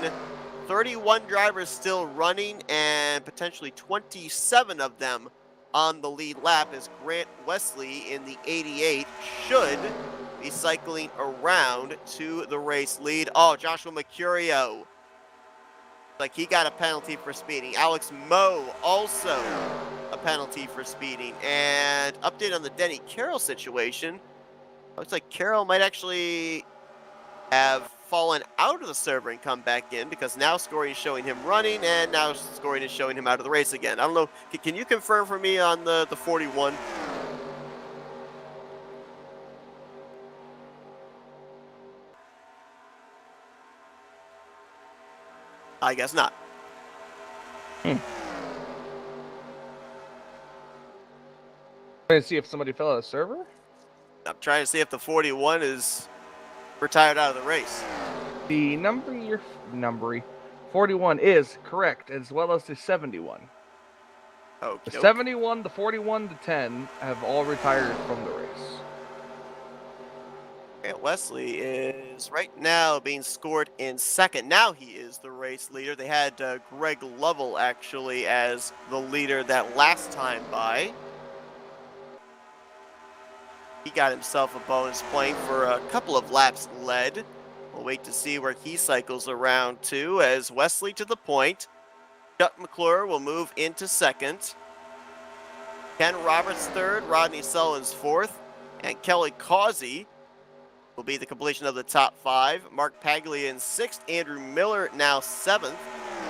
31 drivers still running and potentially 27 of them on the lead lap, as Grant Wesley in the 88 should be cycling around to the race lead. Oh, Joshua Mercurio, like he got a penalty for speeding. Alex Moe also a penalty for speeding. And update on the Denny Carroll situation. Looks like Carroll might actually have fallen out of the server and come back in, because now scoring is showing him running, and now scoring is showing him out of the race again. I don't know. Can you confirm for me on the 41? I guess not. Trying to see if somebody fell out of the server? I'm trying to see if the 41 is retired out of the race. The number 41 is correct, as well as the 71. Okay. The 71, the 41, the 10 have all retired from the race. Grant Wesley is right now being scored in second. Now he is the race leader. They had Greg Lovell actually as the leader that last time by. He got himself a bonus point for a couple of laps led. We'll wait to see where he cycles around to, as Wesley to the point. Chuck McClure will move into second. Ken Roberts third, Rodney Sullins fourth, and Kelly Causey will be the completion of the top 5. Mark Paglia in 6th, Andrew Miller now 7th.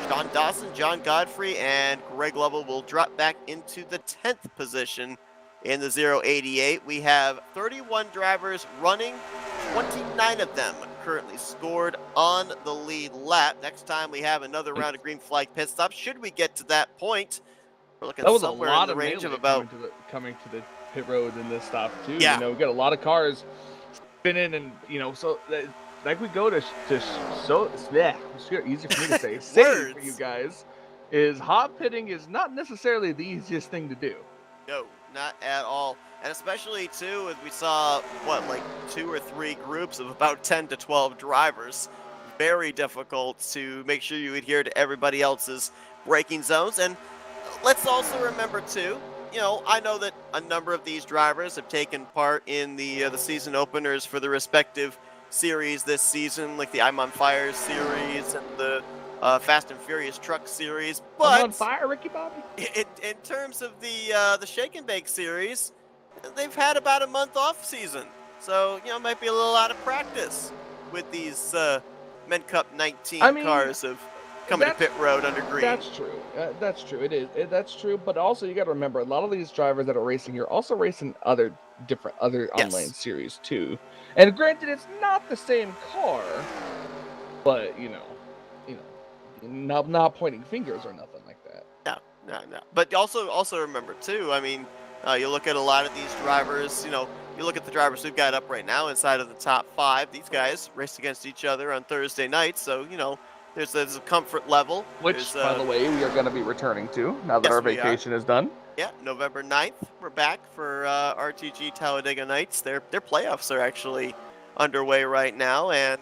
Sean Dawson, John Godfrey, and Greg Lovell will drop back into the 10th position in the 088. We have 31 drivers running, 29 of them currently scored on the lead lap. Next time we have another round of green flag pit stops, should we get to that point, we're looking That was somewhere a lot in the range of melee about coming to the pit road in this stop too. Yeah. You know, we got a lot of cars spinning, and so like we go to so yeah, it's easy for me to say. Say for you guys is hot pitting is not necessarily the easiest thing to do. No, not at all. And especially, too, as we saw, like 2 or 3 groups of about 10 to 12 drivers. Very difficult to make sure you adhere to everybody else's braking zones. And let's also remember, too, I know that a number of these drivers have taken part in the season openers for the respective series this season, like the I'm on Fire series and the Fast and Furious Truck series. But I'm on fire, Ricky Bobby. In terms of the Shake and Bake series, they've had about a month off season, so might be a little out of practice with these Men Cup 19 cars of coming to pit road under green. That's true. That's true. It is. That's true. But also, you got to remember, a lot of these drivers that are racing here also racing other online series too. And granted, it's not the same car, but not pointing fingers or nothing like that. No. But also remember too. I mean, you look at a lot of these drivers. You look at the drivers we've got up right now inside of the top 5. These guys raced against each other on Thursday night, so there's a comfort level. Which, by the way, we are going to be returning to now that our vacation is done. Yeah, November 9th, we're back for RTG Talladega Nights. Their playoffs are actually underway right now, and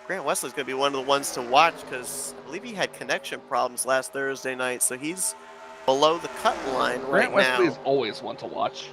Grant Wesley's going to be one of the ones to watch, because I believe he had connection problems last Thursday night, so he's below the cut line right Grant Wesley now. is always one to watch.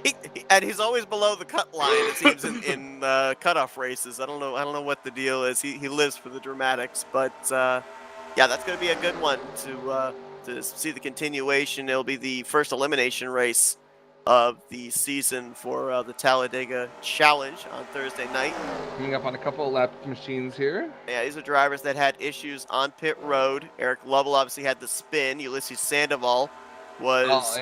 And he's always below the cut line, it seems, in cutoff races. I don't know what the deal is. He lives for the dramatics, but yeah, that's going to be a good one to see the continuation. It'll be the first elimination race of the season for the Talladega Challenge on Thursday night. Coming up on a couple of lap machines here. Yeah, these are drivers that had issues on pit road. Eric Lovell obviously had the spin. Ulysses Sandoval was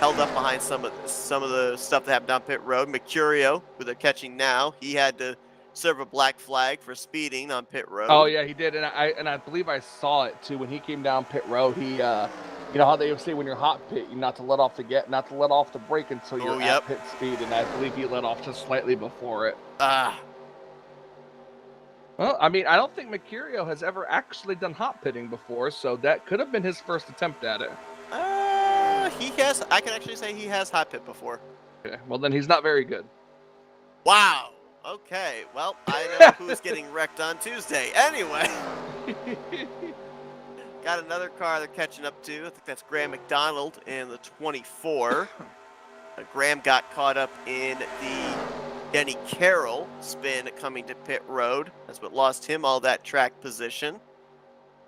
held up behind some of the stuff that happened on pit road. Mercurio, who they're catching now, he had to serve a black flag for speeding on pit road. Oh yeah, he did, and I believe I saw it too when he came down pit road. He, you know how they say when you're hot pit, you not to let off the brake until you're at pit speed, and I believe he let off just slightly before it. Well, I mean, I don't think Mercurio has ever actually done hot pitting before, so that could have been his first attempt at it. He has. I can actually say he has hot pit before. Okay, well then he's not very good. Wow. Okay. Well, I know who's getting wrecked on Tuesday. Anyway, got another car they're catching up to. I think that's Graham McDonald in the 24. Graham got caught up in the Denny Carroll spin coming to pit road. That's what lost him all that track position.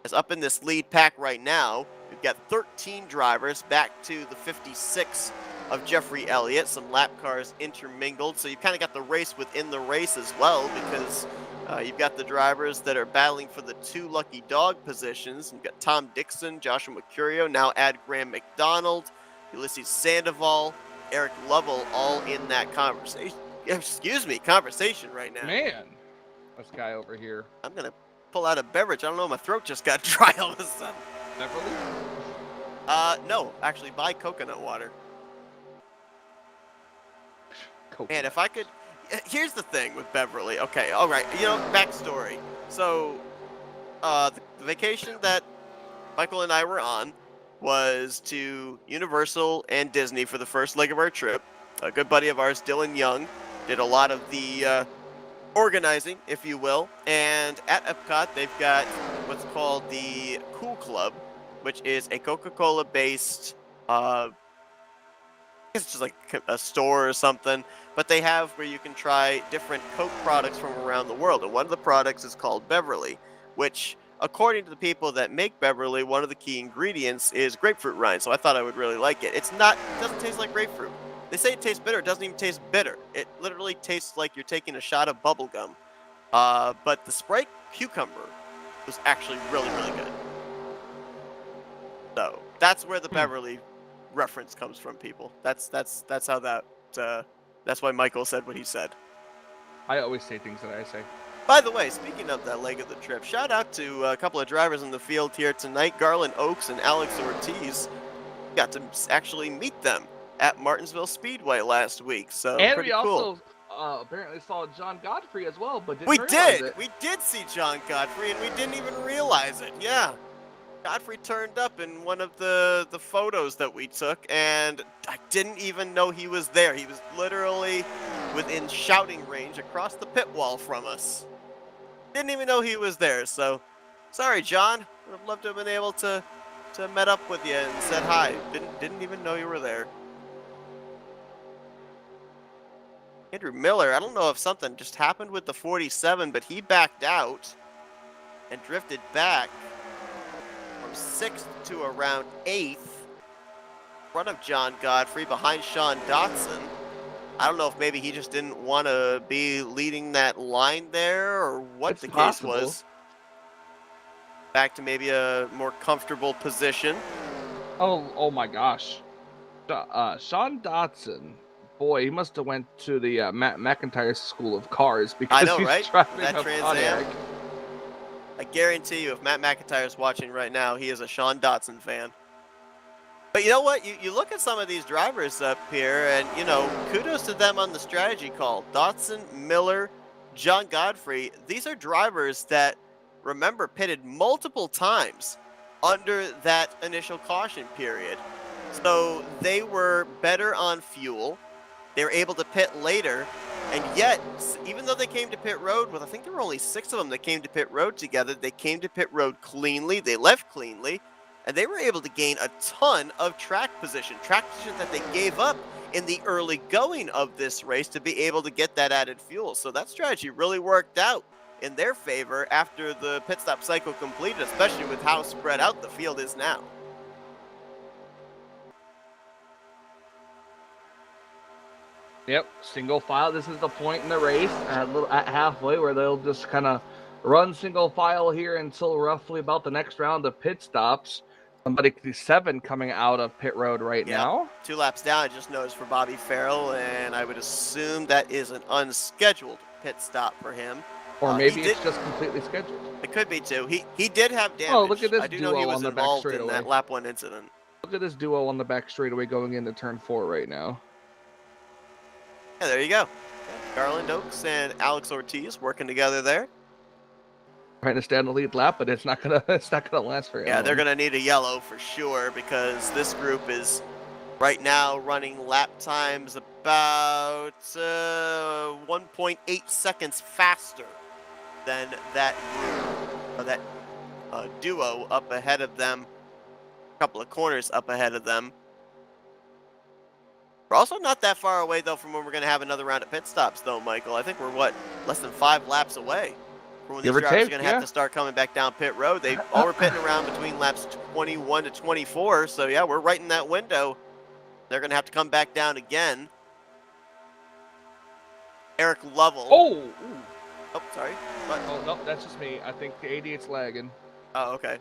As up in this lead pack right now, we've got 13 drivers back to the 56 of Jeffrey Elliott. Some lap cars intermingled, so you've kind of got the race within the race as well, because you've got the drivers that are battling for the 2 lucky dog positions. You've got Tom Dixon, Joshua Mercurio, now add Graham McDonald, Ulysses Sandoval, Eric Lovell, all in that conversation right now. Man, this guy over here. I'm gonna pull out a beverage. I don't know, my throat just got dry all of a sudden. Beverly? No, actually buy coconut water. Man, if I could, here's the thing with Beverly. Okay, all right, backstory. So, the vacation that Michael and I were on was to Universal and Disney for the first leg of our trip. A good buddy of ours, Dylan Young, did a lot of the organizing, if you will. And at Epcot, they've got what's called the Cool Club, which is a Coca-Cola based, it's just like a store or something, but they have where you can try different Coke products from around the world. And one of the products is called Beverly, which, according to the people that make Beverly, one of the key ingredients is grapefruit rind. So I thought I would really like it. It doesn't taste like grapefruit. They say it tastes bitter. It doesn't even taste bitter. It literally tastes like you're taking a shot of bubble gum. But the Sprite cucumber was actually really, really good. So that's where the Beverly reference comes from, people. That's how that's why Michael said what he said. I always say things that I say. By the way, speaking of that leg of the trip, shout out to a couple of drivers in the field here tonight. Garland Oaks and Alex Ortiz. Got to actually meet them at Martinsville Speedway last week. So and pretty we cool. also apparently saw John Godfrey as well, but We did see John Godfrey, and we didn't even realize it. Yeah. Godfrey turned up in one of the photos that we took, and I didn't even know he was there. He was literally within shouting range across the pit wall from us. Didn't even know he was there, so sorry, John. Would have loved to have been able to met up with you and said hi. Didn't even know you were there. Andrew Miller, I don't know if something just happened with the 47, but he backed out and drifted back from 6th to around 8th, in front of John Godfrey, behind Sean Dotson. I don't know if maybe he just didn't want to be leading that line there or what the case was. Back to maybe a more comfortable position. Oh my gosh. Sean Dotson, boy, he must have went to the Matt McIntyre School of Cars because I know, he's right? driving That a Trans Pontiac. Am. I guarantee you, if Matt McIntyre is watching right now, he is a Sean Dotson fan. But you know what? You look at some of these drivers up here, and, kudos to them on the strategy call. Dotson, Miller, John Godfrey, these are drivers that, remember, pitted multiple times under that initial caution period. So they were better on fuel. They were able to pit later. And yet, even though they came to pit road with, I think there were only 6 of them that came to pit road together, they came to pit road cleanly. They left cleanly. and they were able to gain a ton of track position that they gave up in the early going of this race to be able to get that added fuel. So that strategy really worked out in their favor after the pit stop cycle completed, especially with how spread out the field is now. Yep, single file. This is the point in the race at halfway where they'll just kind of run single file here until roughly about the next round of pit stops. Somebody 7 coming out of pit road right now. 2 laps down, I just noticed for Bobby Farrell, and I would assume that is an unscheduled pit stop for him. Or maybe it's just completely scheduled. It could be too. He did have damage. Oh, look at this I do duo know he was on the back involved in straightaway. that lap 1 incident. Look at this duo on the back straightaway going into turn 4 right now. Yeah, there you go. Garland Oaks and Alex Ortiz working together there. Trying to stay on the lead lap, but it's not gonna last very long. Yeah, they're gonna need a yellow for sure because this group is right now running lap times about 1.8 seconds faster than that group, or that duo up ahead of them. A couple of corners up ahead of them. We're also not that far away, though, from when we're going to have another round of pit stops, though, Michael. I think we're, less than 5 laps away from when these drivers are going to have to start coming back down pit road. They all were pitting around between laps 21 to 24, so, yeah, we're right in that window. They're going to have to come back down again. Eric Lovell. Oh! Oh, sorry. What? Oh, no, that's just me. I think the 88's lagging. Oh, okay.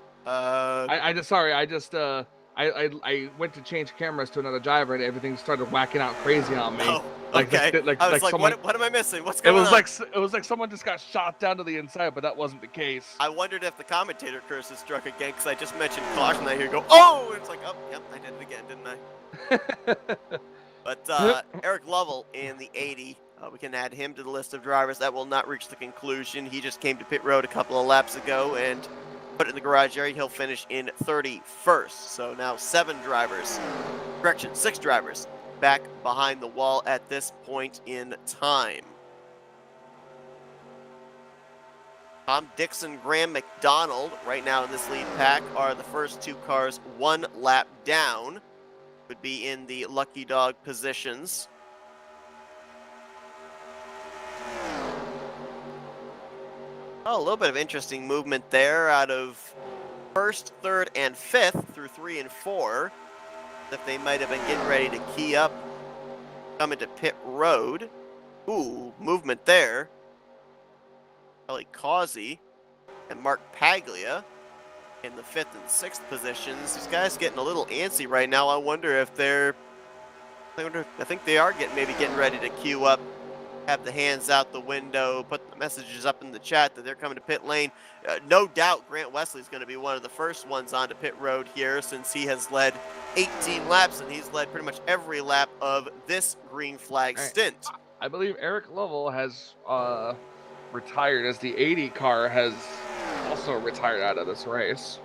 I went to change cameras to another driver and everything started whacking out crazy on me. Oh, okay. I was like, what am I missing? What's going on? It was like someone just got shot down to the inside, but that wasn't the case. I wondered if the commentator curse has struck again because I just mentioned caution. I hear you go, oh! It's like, oh, yep, I did it again, didn't I? But Eric Lovell in the 80. We can add him to the list of drivers. That will not reach the conclusion. He just came to pit road a couple of laps ago and put it in the garage area. He'll finish in 31st. So now 6 drivers back behind the wall at this point in time. Tom Dixon, Graham McDonald, right now in this lead pack, are the first 2 cars 1 lap down. Would be in the lucky dog positions. Oh, a little bit of interesting movement there out of 1st, 3rd, and 5th through 3 and 4. If they might have been getting ready to key up, coming to pit road. Ooh, movement there. Kelly Causey and Mark Paglia in the 5th and 6th positions. These guys getting a little antsy right now. I wonder if I think they are getting ready to queue up. Have the hands out the window, put the messages up in the chat that they're coming to pit lane. No doubt Grant Wesley's going to be one of the first ones onto pit road here since he has led 18 laps and he's led pretty much every lap of this green flag stint. I believe Eric Lovell has retired as the 80 car has also retired out of this race.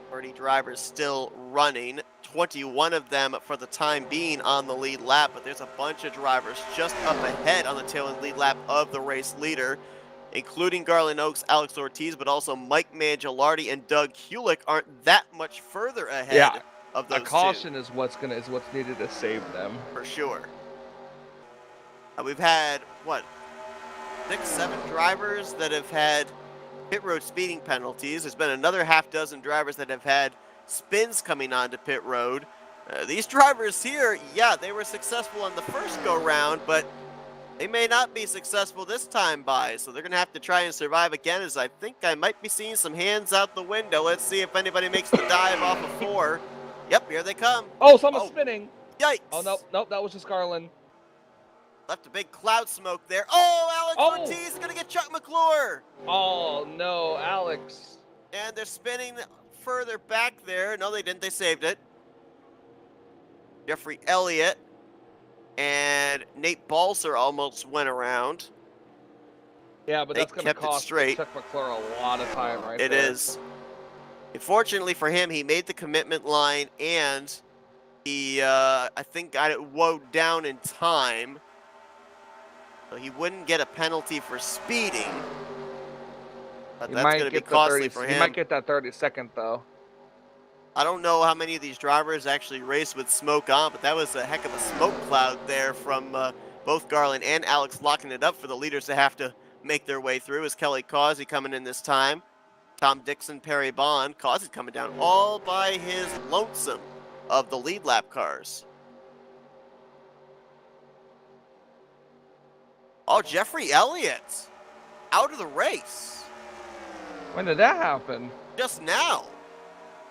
30 drivers still running. 21 of them for the time being on the lead lap, but there's a bunch of drivers just up ahead on the tail end lead lap of the race leader, including Garland Oaks, Alex Ortiz, but also Mike Mangialardi and Doug Hulick aren't that much further ahead of those a caution is what's needed to save them. For sure. We've had, 6, 7 drivers that have had pit road speeding penalties. There's been another half dozen drivers that have had spins coming onto pit road. These drivers here, yeah, they were successful on the first go-round, but they may not be successful this time by, so they're going to have to try and survive again, as I think I might be seeing some hands out the window. Let's see if anybody makes the dive off of 4. Yep, here they come. Oh, someone's spinning. Yikes. Oh, nope, that was just Garland. Left a big cloud smoke there. Oh, Alex Ortiz is going to get Chuck McClure. Oh, no, Alex. And they're spinning further back there. No, they didn't. They saved it. Jeffrey Elliott and Nate Balser almost went around. Yeah, but that's going to cost Chuck McClure a lot of time right there. It is. Fortunately for him, he made the commitment line, and he, I think, got it woed down in time. So he wouldn't get a penalty for speeding. But that's going to be costly for him. He might get that 30-second, though. I don't know how many of these drivers actually race with smoke on, but that was a heck of a smoke cloud there from both Garland and Alex locking it up for the leaders to have to make their way through. As Kelly Causey coming in this time. Tom Dixon, Perry Bond. Causey coming down all by his lonesome of the lead lap cars. Oh, Jeffrey Elliott out of the race. When did that happen? Just now.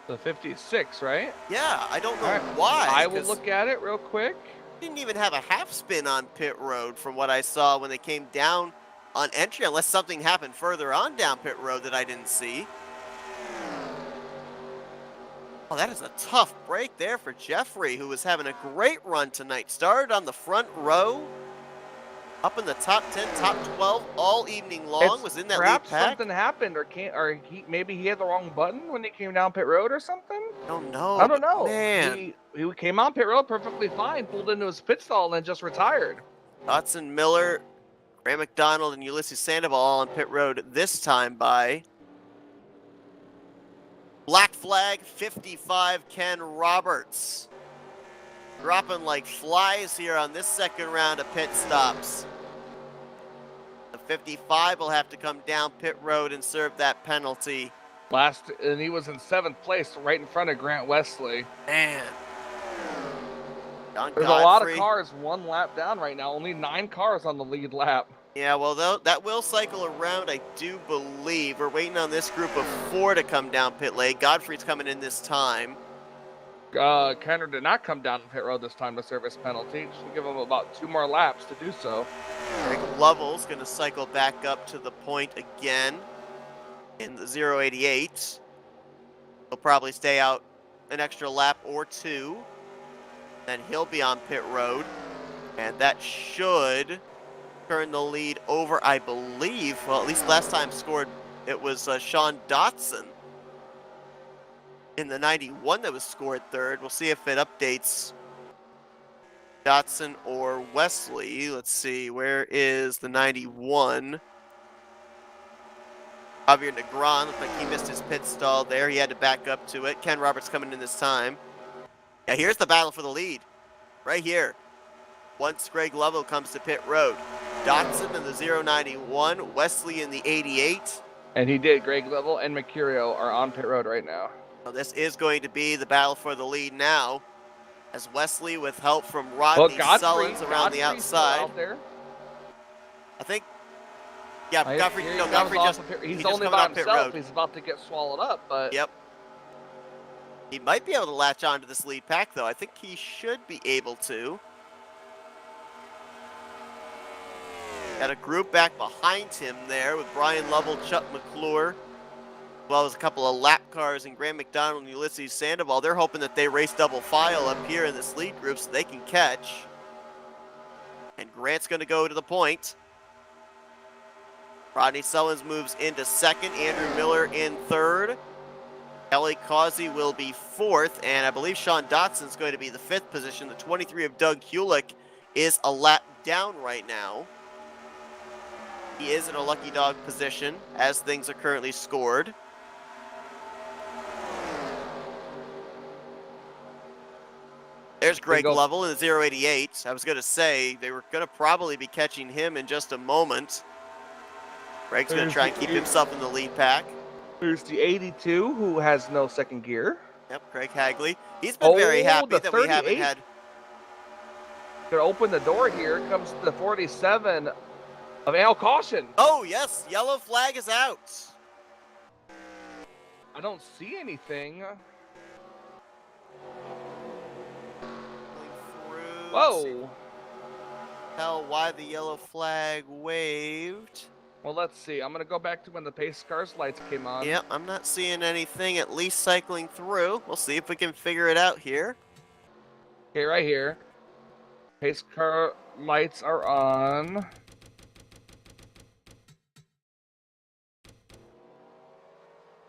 The 56, right? Yeah, I don't know All right. why. I will 'cause look at it real quick. didn't even have a half spin on pit road from what I saw when they came down on entry, unless something happened further on down pit road that I didn't see. Oh, that is a tough break there for Jeffrey, who was having a great run tonight. Started on the front row, up in the top 10, top 12 all evening long, was in that lead Perhaps pack. something happened, or maybe he had the wrong button when he came down pit road or something. I don't know. I don't but know. Man, He came on pit road perfectly fine, pulled into his pit stall, and then just retired. Dotson Miller, Graham McDonald, and Ulysses Sandoval all on pit road this time by Black Flag 55 Ken Roberts. Dropping like flies here on this second round of pit stops. The 55 will have to come down pit road and serve that penalty. And he was in 7th place, right in front of Grant Wesley. Man. There's a lot of cars one lap down right now. Only 9 cars on the lead lap. Yeah, well, that will cycle around, I do believe. We're waiting on this group of 4 to come down pit lane. Godfrey's coming in this time. Kenner did not come down pit road this time to serve his penalty. Should give him about 2 more laps to do so. Greg Lovell's going to cycle back up to the point again in the 088. He'll probably stay out an extra lap or 2. Then he'll be on pit road. And that should turn the lead over, I believe. Well, at least last time scored, it was Sean Dotson in the 91 that was scored 3rd. We'll see if it updates Dotson or Wesley. Let's see, where is the 91? Javier Negron, looked like he missed his pit stall there. He had to back up to it. Ken Roberts coming in this time. Yeah, here's the battle for the lead. Right here. Once Greg Lovell comes to pit road. Dotson in the 091, Wesley in the 88. And he did. Greg Lovell and Mercurio are on pit road right now. So this is going to be the battle for the lead now. As Wesley, with help from Rodney Sullins around the outside. Out there. I think, yeah, Godfrey, no, He Godfrey comes just, off of pit- he's he's just only coming by on pit himself. road. He's about to get swallowed up, but Yep. He might be able to latch onto this lead pack, though. I think he should be able to. Got a group back behind him there with Brian Lovell, Chuck McClure, as well as a couple of lap cars and Graham McDonald and Ulysses Sandoval. They're hoping that they race double file up here in this lead group so they can catch. And Grant's going to go to the point. Rodney Sullins moves into 2nd. Andrew Miller in 3rd. Kelly Causey will be 4th. And I believe Sean Dotson's going to be the 5th position. The 23 of Doug Hulick is a lap down right now. He is in a lucky dog position as things are currently scored. There's Greg Lovell in the 088. I was going to say they were going to probably be catching him in just a moment. Greg's going to try and keep himself in the lead pack. There's the 82 who has no 2nd gear. Yep, Craig Hagley. He's been very happy that we haven't had. Gonna open the door here. Comes the 47 of Al Caution. Oh, yes. Yellow flag is out. I don't see anything. Whoa. Tell why the yellow flag waved. Well, let's see. I'm going to go back to when the pace car's lights came on. Yep, I'm not seeing anything, at least cycling through. We'll see if we can figure it out here. Okay, right here. Pace car lights are on.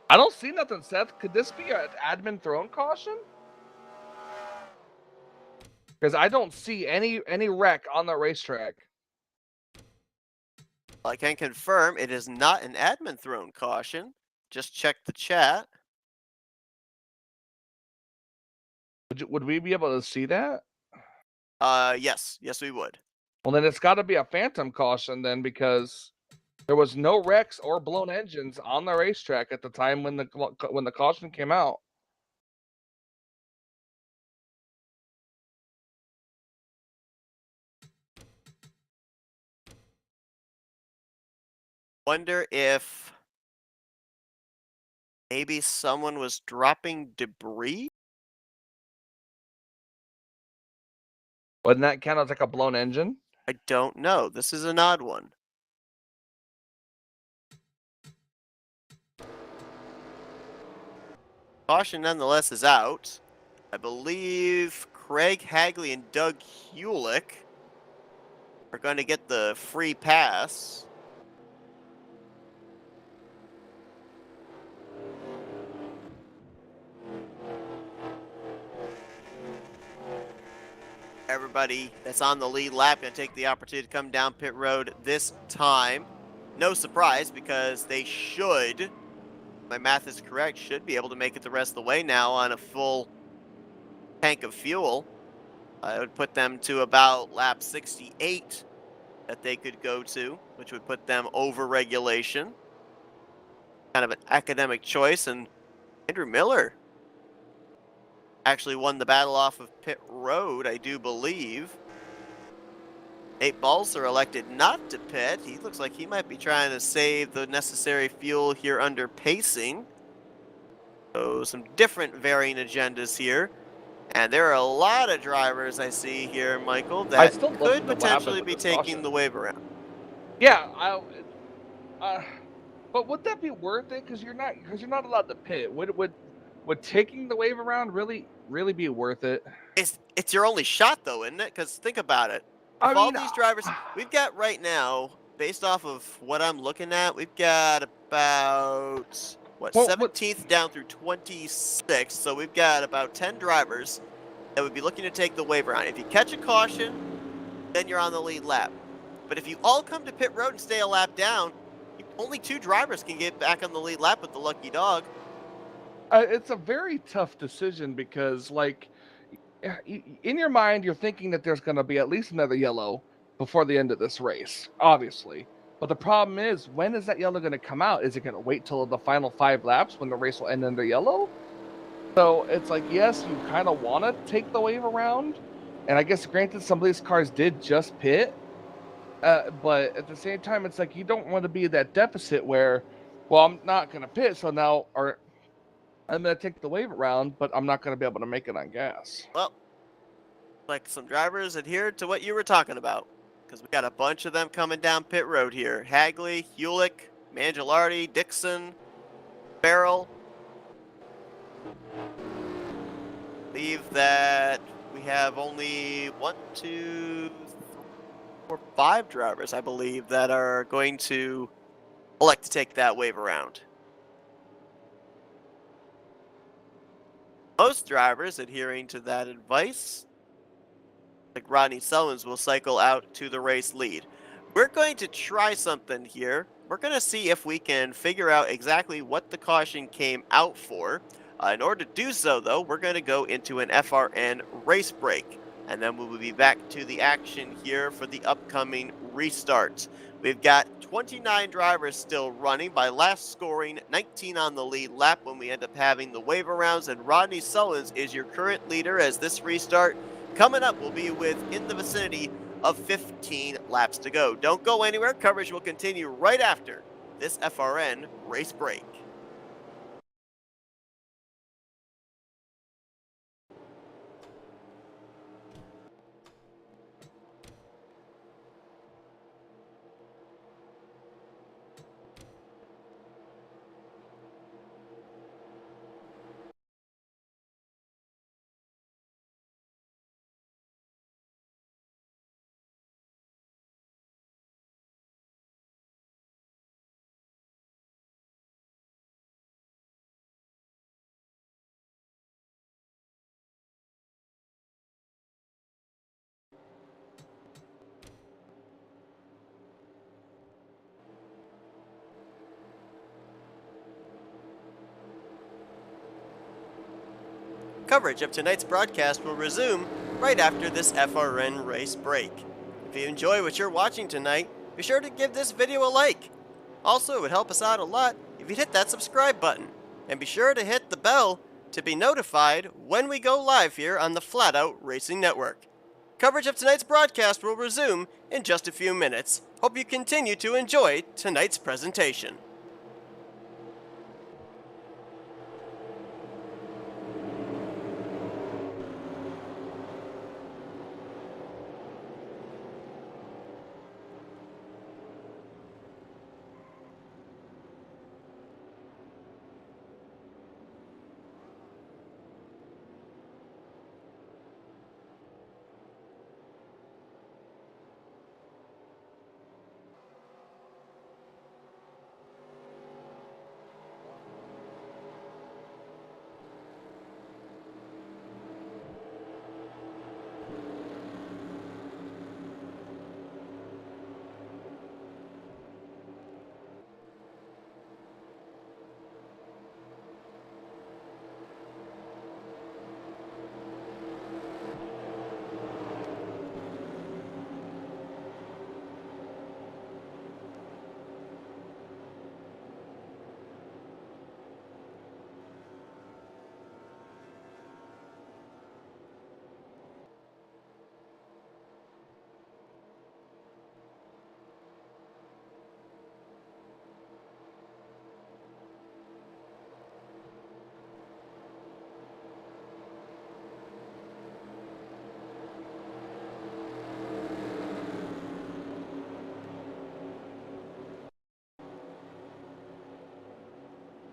I don't see nothing, Seth. Could this be an admin thrown caution? Because I don't see any wreck on the racetrack. I can confirm it is not an admin thrown caution. Just check the chat. Would we be able to see that? Yes, we would. Well, then it's got to be a phantom caution then, because there was no wrecks or blown engines on the racetrack at the time when the caution came out. Wonder if maybe someone was dropping debris? Wouldn't that count as like a blown engine? I don't know. This is an odd one. Caution nonetheless is out. I believe Craig Hagley and Doug Hewlick are going to get the free pass. Everybody that's on the lead lap going to take the opportunity to come down pit road this time. No surprise, because they should, if my math is correct, should be able to make it the rest of the way now on a full tank of fuel. It would put them to about lap 68 that they could go to, which would put them over regulation. Kind of an academic choice, and Andrew Miller actually won the battle off of pit road, I do believe. Nate Balser elected not to pit. He looks like he might be trying to save the necessary fuel here under pacing. So some different varying agendas here. And there are a lot of drivers I see here, Michael, that could potentially be taking the wave around. Yeah, but would that be worth it? Because you're not allowed to pit. Would taking the wave around really be worth it? It's your only shot though, isn't it? Because think about it. If all these drivers we've got right now, based off of what I'm looking at, we've got about 17th down through 26th. So we've got about 10 drivers that would be looking to take the wave around. If you catch a caution, then you're on the lead lap. But if you all come to pit road and stay a lap down, only 2 drivers can get back on the lead lap with the lucky dog. It's a very tough decision because, like, in your mind, you're thinking that there's going to be at least another yellow before the end of this race, obviously. But the problem is, when is that yellow going to come out? Is it going to wait till the final 5 laps when the race will end under yellow? So it's like, yes, you kind of want to take the wave around. And I guess, granted, some of these cars did just pit. But at the same time, it's like you don't want to be that deficit where, well, I'm not going to pit, so now I'm going to take the wave around, but I'm not going to be able to make it on gas. Well, like some drivers adhered to what you were talking about, because we got a bunch of them coming down pit road here. Hagley, Hewlick, Mangialardi, Dixon, Farrell. I believe that we have only 1, 2, 3, 4, 5 drivers, I believe, that are going to elect to take that wave around. Most drivers adhering to that advice, like Rodney Sullins, will cycle out to the race lead. We're going to try something here. We're going to see if we can figure out exactly what the caution came out for. In order to do so, though, we're going to go into an FRN race break, and then we will be back to the action here for the upcoming restart. We've got 29 drivers still running, by last scoring 19 on the lead lap when we end up having the wave arounds, and Rodney Sullins is your current leader as this restart coming up will be with in the vicinity of 15 laps to go. Don't go anywhere. Coverage will continue right after this FRN race break. Coverage of tonight's broadcast will resume right after this FRN race break. If you enjoy what you're watching tonight, be sure to give this video a like. Also, it would help us out a lot if you'd hit that subscribe button, and be sure to hit the bell to be notified when we go live here on the Flatout Racing Network. Coverage of tonight's broadcast will resume in just a few minutes. Hope you continue to enjoy tonight's presentation.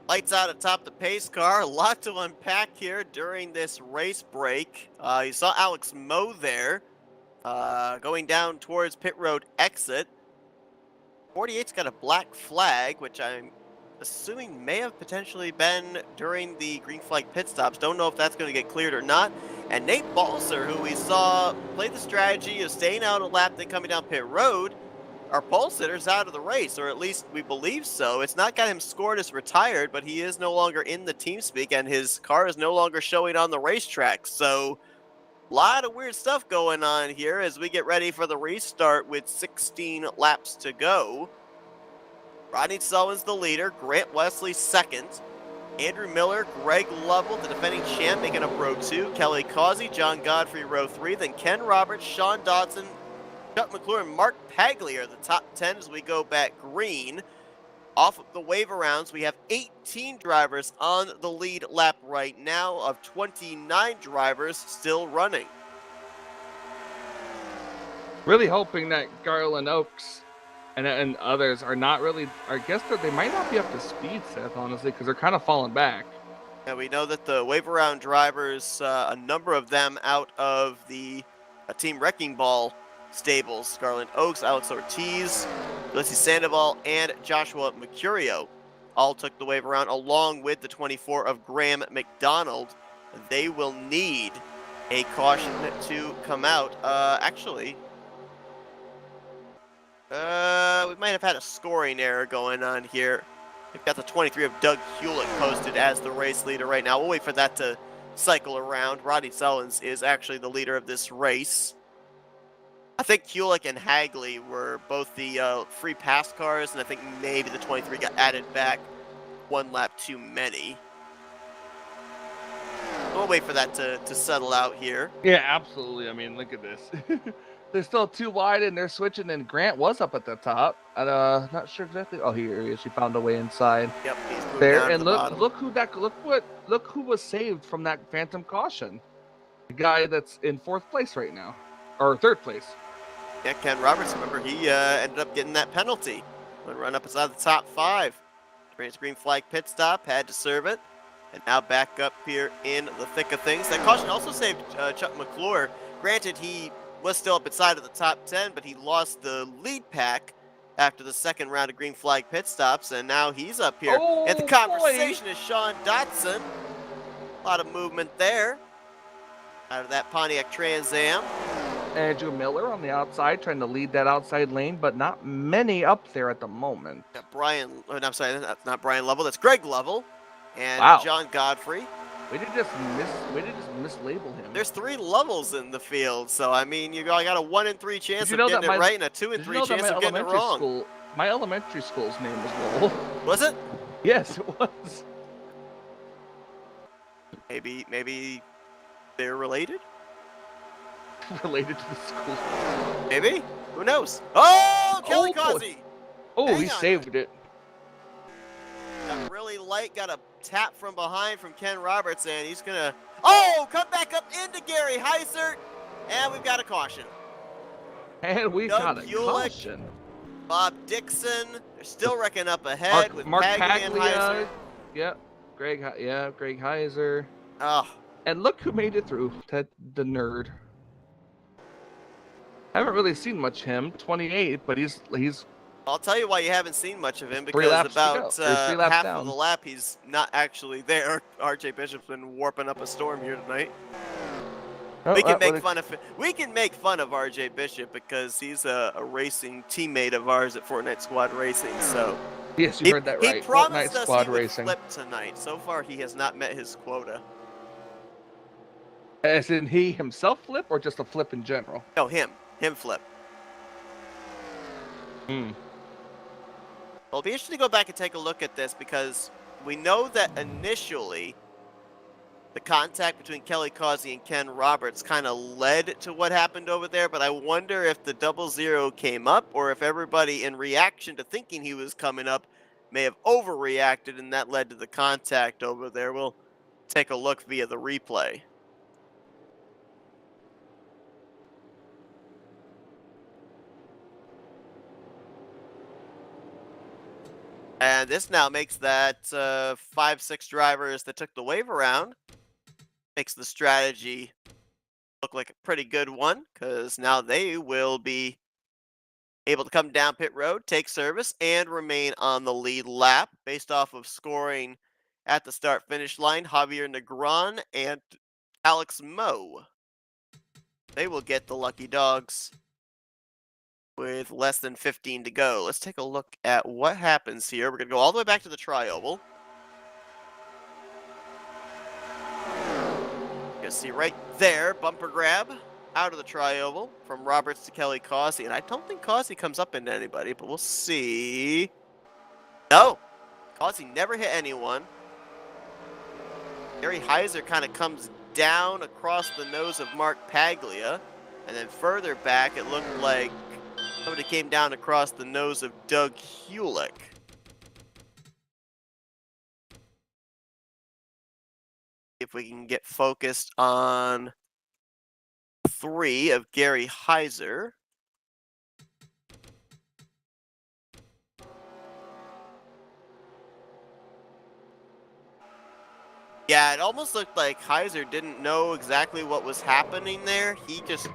Lights out atop the pace car. A lot to unpack here during this race break. You saw Alex Moe there going down towards pit road exit. 48's got a black flag, which I'm assuming may have potentially been during the green flag pit stops. Don't know if that's going to get cleared or not. And Nate Balser, who we saw play the strategy of staying out a lap, then coming down pit road, our pole sitter's out of the race, or at least we believe so. It's not got him scored as retired, but he is no longer in the team speak, and his car is no longer showing on the racetrack. So a lot of weird stuff going on here as we get ready for the restart with 16 laps to go. Rodney Sullivan's the leader, Grant Wesley second, Andrew Miller, Greg Lovell, the defending champ, making up row 2, Kelly Causey, John Godfrey row 3, then Ken Roberts, Sean Dodson, Chuck McClure, and Mark Pagley are the top 10 as we go back green. Off of the waiver rounds, we have 18 drivers on the lead lap right now of 29 drivers still running. Really hoping that Garland Oaks and others are not really, I guess that they might not be up to speed, Seth, honestly, because they're kind of falling back. Yeah, we know that the waiver round drivers, a number of them out of the Team Wrecking Ball stables, Garland Oaks, Alex Ortiz, Ulysses Sandoval, and Joshua Mercurio all took the waiver round along with the 24 of Graham McDonald. They will need a caution to come out. We might have had a scoring error going on here. We've got the 23 of Doug Hewlett posted as the race leader right now. We'll wait for that to cycle around. Rodney Sullins is actually the leader of this race. I think Hewlett and Hagley were both the free pass cars, and I think maybe the 23 got added back one lap too many. We'll wait for that to settle out here. Yeah, absolutely. I mean, look at this. They're still too wide, and they're switching, and Grant was up at the top. Not sure exactly. Oh, here he is. She found a way inside. Yep, he's moved there. down to And the look, bottom. look who was saved from that phantom caution. The guy that's in 4th place right now, or 3rd place. Yeah, Ken Roberts, remember, he ended up getting that penalty. Would run up inside the top 5. Experienced green flag pit stop, had to serve it. And now back up here in the thick of things. That caution also saved Chuck McClure. Granted, he was still up inside of the top 10, but he lost the lead pack after the 2nd round of green flag pit stops, and now he's up here. Oh, and the conversation is Sean Dotson. A lot of movement there out of that Pontiac Trans Am. Andrew Miller on the outside trying to lead that outside lane, but not many up there at the moment. I'm sorry, that's not Brian Lovell. That's Greg Lovell and Wow. John Godfrey We did just mislabel him. There's 3 levels in the field, so I mean, you got a 1 in 3 chance you of know getting that it right and a 2 in did you 3 know that chance my of getting it elementary wrong. my elementary school's name was Lowell? Was it? Yes, it was. Maybe they're related? Related to the school. Maybe? Who knows? Oh, Kelly Oh, boy. Causey! Oh, Hang he on. saved it. Got really light, got a tap from behind from Ken Roberts, and he's gonna, oh, come back up into Gary Heiser, and we've got a caution. And we got a Kulik, caution. Bob Dixon, they're still wrecking up ahead with Mark Paglia and Heiser. Yep. Greg Heiser. Oh. And look who made it through. The nerd. Haven't really seen much of him. 28, but he's. I'll tell you why you haven't seen much of him, 3 because laps to about go. There's 3 laps half down. of the lap he's not actually there. RJ Bishop's been warping up a storm here tonight. Oh, We can make fun of RJ Bishop because he's a racing teammate of ours at Fortnite Squad Racing. So yes, you heard that right. He promised Fortnite us Squad he would Racing. flip tonight. So far, he has not met his quota. As in he himself flip, or just a flip in general? No, him flip. Well, it'll be interesting to go back and take a look at this because we know that initially the contact between Kelly Causey and Ken Roberts kind of led to what happened over there, but I wonder if the 00 came up or if everybody, in reaction to thinking he was coming up, may have overreacted and that led to the contact over there. We'll take a look via the replay. And this now makes that 5-6 drivers that took the wave around, makes the strategy look like a pretty good one, because now they will be able to come down pit road, take service, and remain on the lead lap based off of scoring at the start-finish line. Javier Negron and Alex Moe. They will get the lucky dogs with less than 15 to go. Let's take a look at what happens here. We're going to go all the way back to the tri-oval. You can see right there, bumper grab out of the tri-oval from Roberts to Kelly Causey. And I don't think Causey comes up into anybody, but we'll see. No, Causey never hit anyone. Gary Heiser kind of comes down across the nose of Mark Paglia. And then further back, it looked like somebody came down across the nose of Doug Hulick. If we can get focused on 3 of Gary Heiser. Yeah, it almost looked like Heiser didn't know exactly what was happening there. He just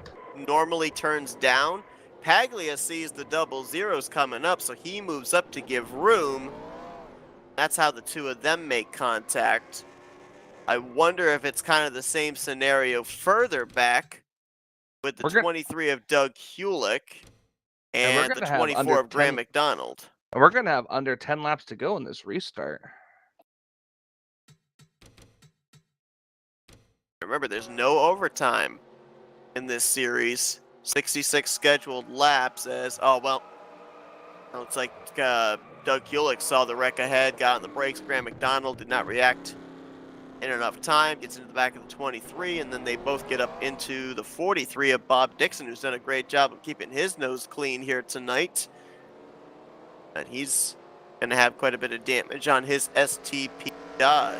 normally turns down. Paglia sees the 00s coming up, so he moves up to give room. That's how the 2 of them make contact. I wonder if it's kind of the same scenario further back with the 23 of Doug Hulick and the 24 of Graham McDonald. And we're going to have under 10 laps to go in this restart. Remember, there's no overtime in this series. 66 scheduled laps as, oh, well, looks like Doug Hulick saw the wreck ahead, got on the brakes. Graham McDonald did not react in enough time, gets into the back of the 23, and then they both get up into the 43 of Bob Dixon, who's done a great job of keeping his nose clean here tonight. And he's going to have quite a bit of damage on his STP Dodge.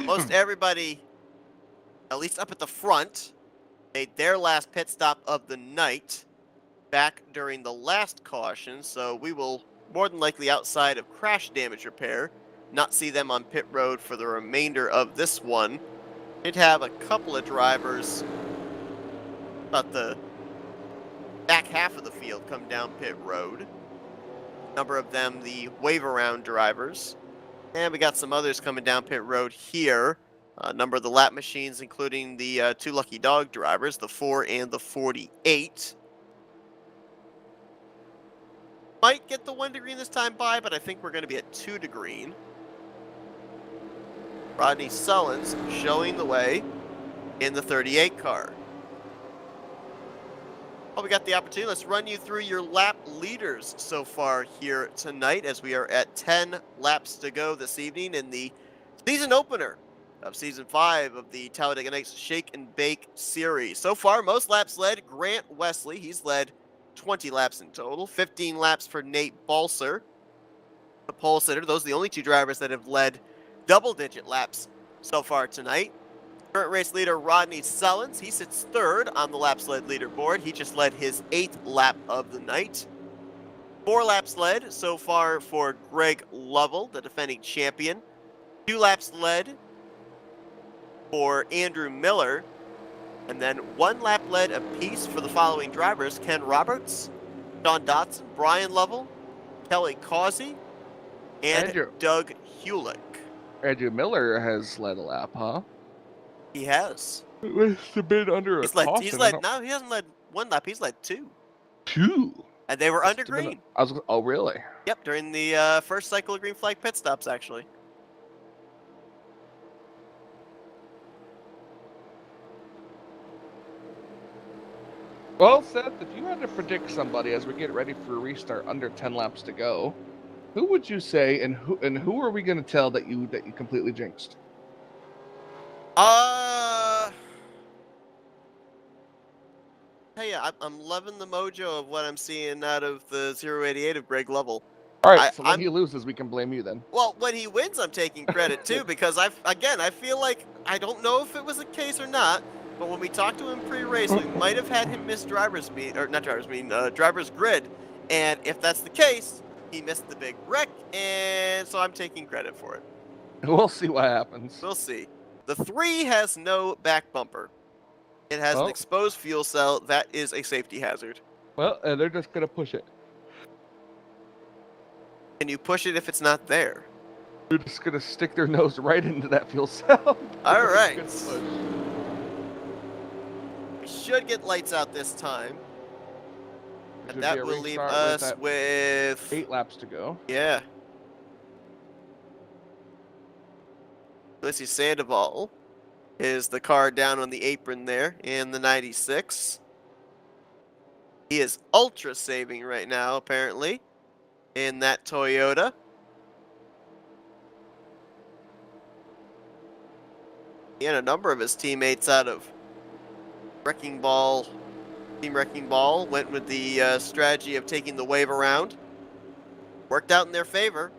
Most everybody, at least up at the front, made their last pit stop of the night back during the last caution, so we will more than likely, outside of crash damage repair, not see them on pit road for the remainder of this one. Did have a couple of drivers about the back half of the field come down pit road. A number of them the wave around drivers. And we got some others coming down pit road here. A number of the lap machines, including the 2 lucky dog drivers, the 4 and the 48. might get the 1 to green this time by, but I think we're going to be at 2 to green. Rodney Sullins showing the way in the 38 car. Well, we got the opportunity. Let's run you through your lap leaders so far here tonight, as we are at 10 laps to go this evening in the season opener of Season 5 of the Talladega Nights Shake and Bake Series. So far, most laps led Grant Wesley. He's led 20 laps in total. 15 laps for Nate Balser, the pole sitter. Those are the only 2 drivers that have led double-digit laps so far tonight. Current race leader Rodney Sullins, he sits 3rd on the laps led leaderboard. He just led his 8th lap of the night. 4 laps led so far for Greg Lovell, the defending champion. 2 laps led for Andrew Miller. And then 1 lap led apiece for the following drivers: Ken Roberts, Sean Dotson, Brian Lovell, Kelly Causey, and Doug Hewlick. Andrew Miller has led a lap, huh? He has. It's been under a caution. He hasn't led 1 lap. He's led 2. 2? And they were under green. Oh, really? Yep, during the first cycle of green flag pit stops, actually. Well, Seth, if you had to predict somebody as we get ready for a restart under 10 laps to go, who would you say, and who are we going to tell that you completely jinxed? Hey, I'm loving the mojo of what I'm seeing out of the 088 of Greg Lovell. All right, so when he loses, we can blame you then. Well, when he wins, I'm taking credit too, because I feel like, I don't know if it was the case or not, but when we talked to him pre-race, we might have had him miss driver's grid, and if that's the case, he missed the big wreck, and so I'm taking credit for it. We'll see what happens. We'll see. The 3 has no back bumper. It has an exposed fuel cell. That is a safety hazard. Well, they're just going to push it. Can you push it if it's not there? They're just going to stick their nose right into that fuel cell. All right. We should get lights out this time. And that will leave us with 8 laps to go. Yeah. Ulysses Sandoval is the car down on the apron there in the 96. He is ultra saving right now, apparently, in that Toyota. He and a number of his teammates out of Team Wrecking Ball went with the strategy of taking the wave around. Worked out in their favor.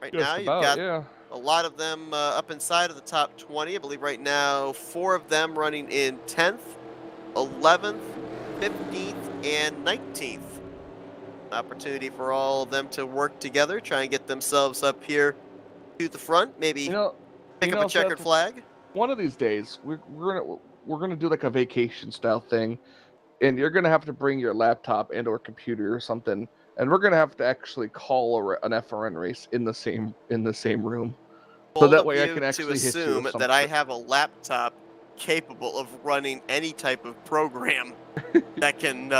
Right now, you've got a lot of them up inside of the top 20. I believe right now 4 of them running in 10th, 11th, 15th, and 19th. Opportunity for all of them to work together, try and get themselves up here to the front. Maybe pick up a checkered flag. One of these days, we're gonna do like a vacation style thing, and you're gonna have to bring your laptop and/or computer or something. And we're gonna have to actually call an FRN race in the same room, so that way I can actually hit you. Assume that I have a laptop capable of running any type of program that can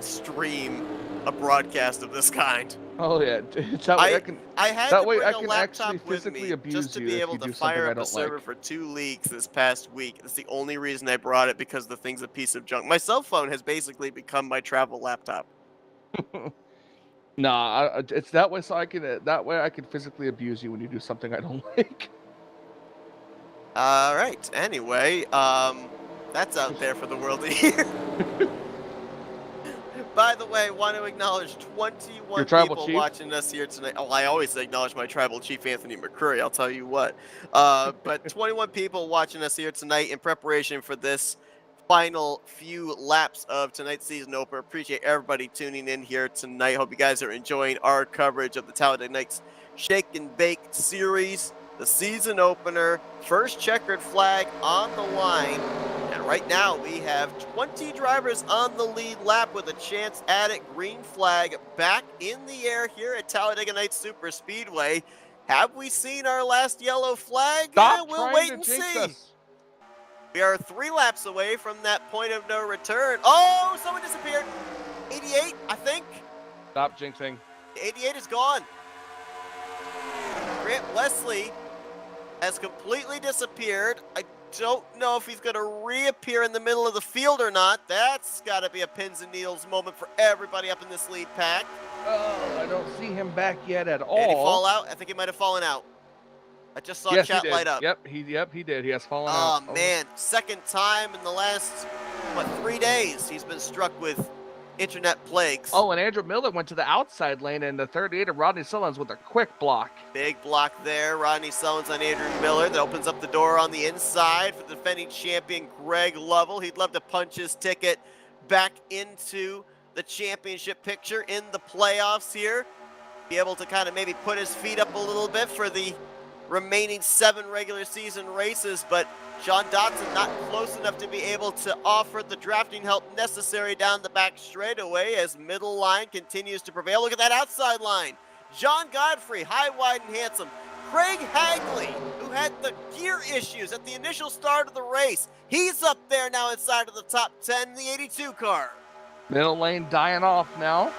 stream a broadcast of this kind. Oh yeah, that way I had to bring a laptop actually physically with me just to be able to fire up a server for 2 leagues this past week. That's the only reason I brought it, because the thing's a piece of junk. My cell phone has basically become my travel laptop. Nah, it's that way so I can physically abuse you when you do something I don't like. All right. Anyway, that's out there for the world to hear. By the way, want to acknowledge 21 people watching us here tonight. Oh, I always acknowledge my tribal chief, Anthony McCurry. I'll tell you what. But 21 people watching us here tonight in preparation for this final few laps of tonight's season opener. Appreciate everybody tuning in here tonight. Hope you guys are enjoying our coverage of the Talladega Nights Shake and Bake Series, the season opener, first checkered flag on the line. And right now we have 20 drivers on the lead lap with a chance at it. Green flag back in the air here at Talladega Nights Super Speedway. Have we seen our last yellow flag? We'll wait and see. We are 3 laps away from that point of no return. Oh, someone disappeared. 88, I think. Stop jinxing. The 88 is gone. Grant Wesley has completely disappeared. I don't know if he's going to reappear in the middle of the field or not. That's got to be a pins and needles moment for everybody up in this lead pack. Oh, I don't see him back yet at all. Did he fall out? I think he might have fallen out. I just saw Yes, chat he did. light up. Yep, he did. He has fallen out. Oh, man. Second time in the last, 3 days he's been struck with internet plagues. Oh, and Andrew Miller went to the outside lane, and the 38 of Rodney Sullins with a quick block. Big block there. Rodney Sullins on Andrew Miller. That opens up the door on the inside for the defending champion Greg Lovell. He'd love to punch his ticket back into the championship picture in the playoffs here. Be able to kind of maybe put his feet up a little bit for the remaining 7 regular season races, but Sean Dotson not close enough to be able to offer the drafting help necessary down the back straightaway as middle line continues to prevail. Look at that outside line. John Godfrey, high, wide, and handsome. Craig Hagley, who had the gear issues at the initial start of the race. He's up there now inside of the top 10 in the 82 car. Middle lane dying off now.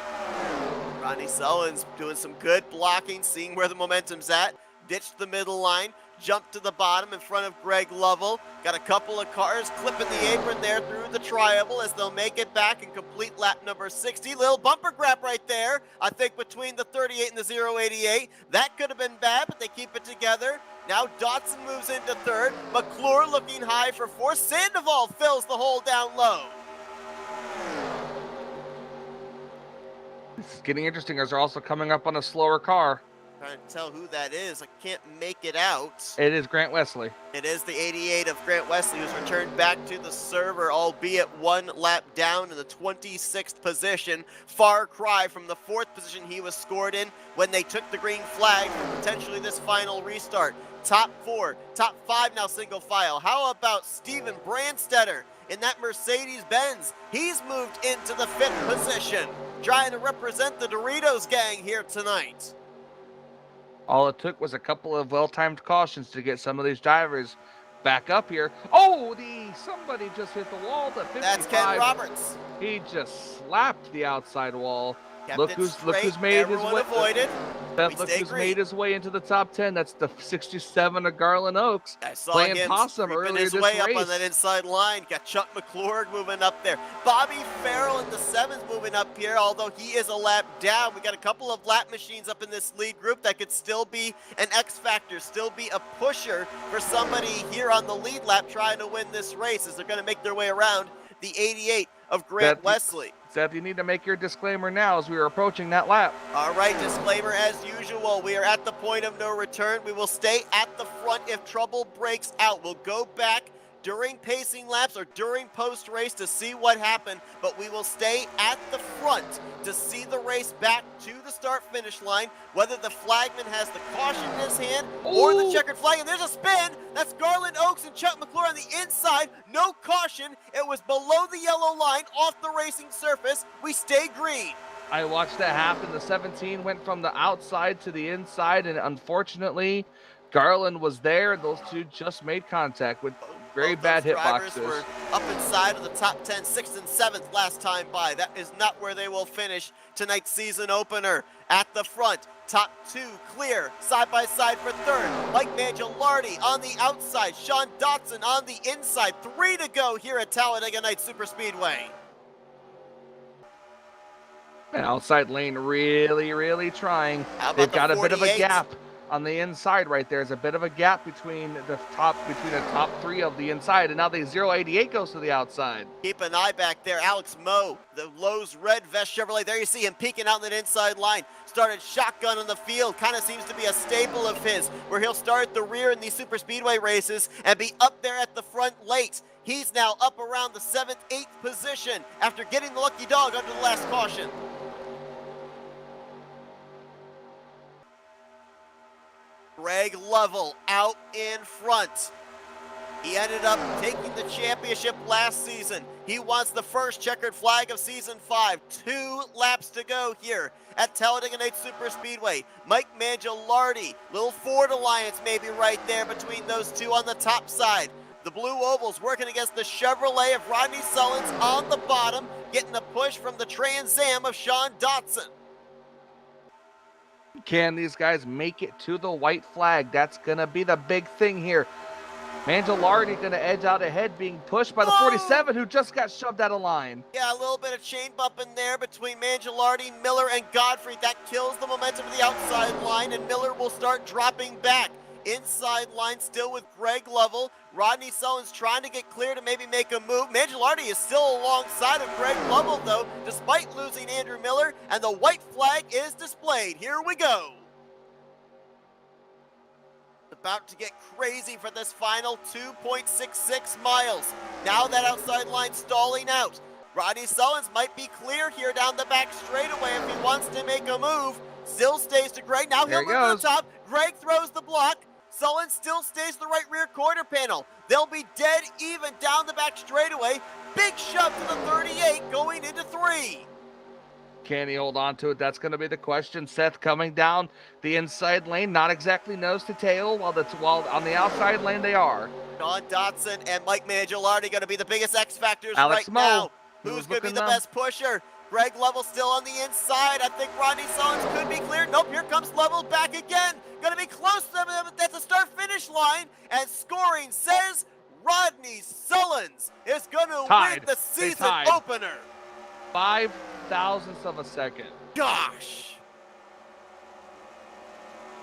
Rodney Sullins doing some good blocking, seeing where the momentum's at. Ditched the middle line, jumped to the bottom in front of Greg Lovell. Got a couple of cars clipping the apron there through the triangle as they'll make it back and complete lap number 60. Little bumper grab right there, I think, between the 38 and the 088. That could have been bad, but they keep it together. Now Dotson moves into third. McClure looking high for fourth. Sandoval fills the hole down low. It's getting interesting as they're also coming up on a slower car. Trying to tell who that is. I can't make it out. It is Grant Wesley. It is the 88 of Grant Wesley, who's returned back to the server, albeit 1 lap down in the 26th position. Far cry from the 4th position he was scored in when they took the green flag for potentially this final restart. Top 4, top 5 now single file. How about Steven Brandstetter in that Mercedes-Benz? He's moved into the 5th position, trying to represent the Doritos gang here tonight. All it took was a couple of well-timed cautions to get some of these drivers back up here. Oh, somebody just hit the wall. The 55. That's Ken Roberts. He just slapped the outside wall. Kept Look it who's straight. made his Everyone way. avoided. Look who's made his way into the top 10. That's the 67 of Garland Oaks. I saw playing him possum creeping earlier his this way race. up on that inside line. Got Chuck McClure moving up there. Bobby Farrell in the 7th moving up here, although he is a lap down. We got a couple of lap machines up in this lead group that could still be an X factor, still be a pusher for somebody here on the lead lap trying to win this race as they're going to make their way around the 88 of Grant Wesley. Seth, you need to make your disclaimer now as we are approaching that lap. All right, disclaimer as usual. We are at the point of no return. We will stay at the front if trouble breaks out. We'll go back during pacing laps or during post-race to see what happened, but we will stay at the front to see the race back to the start-finish line, whether the flagman has the caution in his hand or the checkered flag. And there's a spin. That's Garland Oaks and Chuck McClure on the inside. No caution. It was below the yellow line, off the racing surface. We stay green. I watched that happen. The 17 went from the outside to the inside, and unfortunately, Garland was there. Those two just made contact with very bad Drivers hitboxes. were up inside of the top 10, 6th and 7th last time by. That is not where they will finish tonight's season opener. At the front, top 2 clear, side by side for 3rd. Mike Mangialardi on the outside, Sean Dotson on the inside. 3 to go here at Talladega Night Superspeedway. And outside lane really trying. How about They've the got a bit of a 48? gap on the inside right there. There's a bit of a gap between the top 3 of the inside, and now the 088 goes to the outside. Keep an eye back there. Alex Moe, the Lowe's red vest Chevrolet. There you see him peeking out in that inside line. Started shotgun on the field. Kind of seems to be a staple of his, where he'll start at the rear in these super speedway races and be up there at the front late. He's now up around the 7th, 8th position after getting the lucky dog under the last caution. Greg Lovell out in front. He ended up taking the championship last season. He wants the first checkered flag of season 5. 2 laps to go here at Talladega Night Superspeedway. Mike Mangialardi, little Ford Alliance maybe right there between those two on the top side. The Blue Ovals working against the Chevrolet of Rodney Sullins on the bottom, getting the push from the Trans Am of Sean Dotson. Can these guys make it to the white flag? That's going to be the big thing here. Mangialardi going to edge out ahead, being pushed by the 47, who just got shoved out of line. Yeah, a little bit of chain bump in there between Mangialardi, Miller, and Godfrey. That kills the momentum of the outside line, and Miller will start dropping back. Inside line still with Greg Lovell. Rodney Sullins trying to get clear to maybe make a move. Mangialardi is still alongside of Greg Lovell, though, despite losing Andrew Miller, and the white flag is displayed. Here we go. About to get crazy for this final 2.66 miles. Now that outside line stalling out. Rodney Sullins might be clear here down the back straightaway if he wants to make a move. Still stays to Greg. Now he'll move to the top. Greg throws the block. Sullins still stays to the right rear quarter panel. They'll be dead even down the back straightaway. Big shove to the 38 going into 3. Can he hold on to it? That's going to be the question. Seth coming down the inside lane, not exactly nose to tail, while on the outside lane they are. Sean Dotson and Mike Mangialardi going to be the biggest X factors Alex right Moe, now. Who's going to be the best pusher? Greg Lovell still on the inside. I think Rodney Sullins could be cleared. Nope, here comes Lovell back again. Going to be close to them at the start-finish line. And scoring says Rodney Sullins is going to win the season opener. 5 thousandths of a second. Gosh.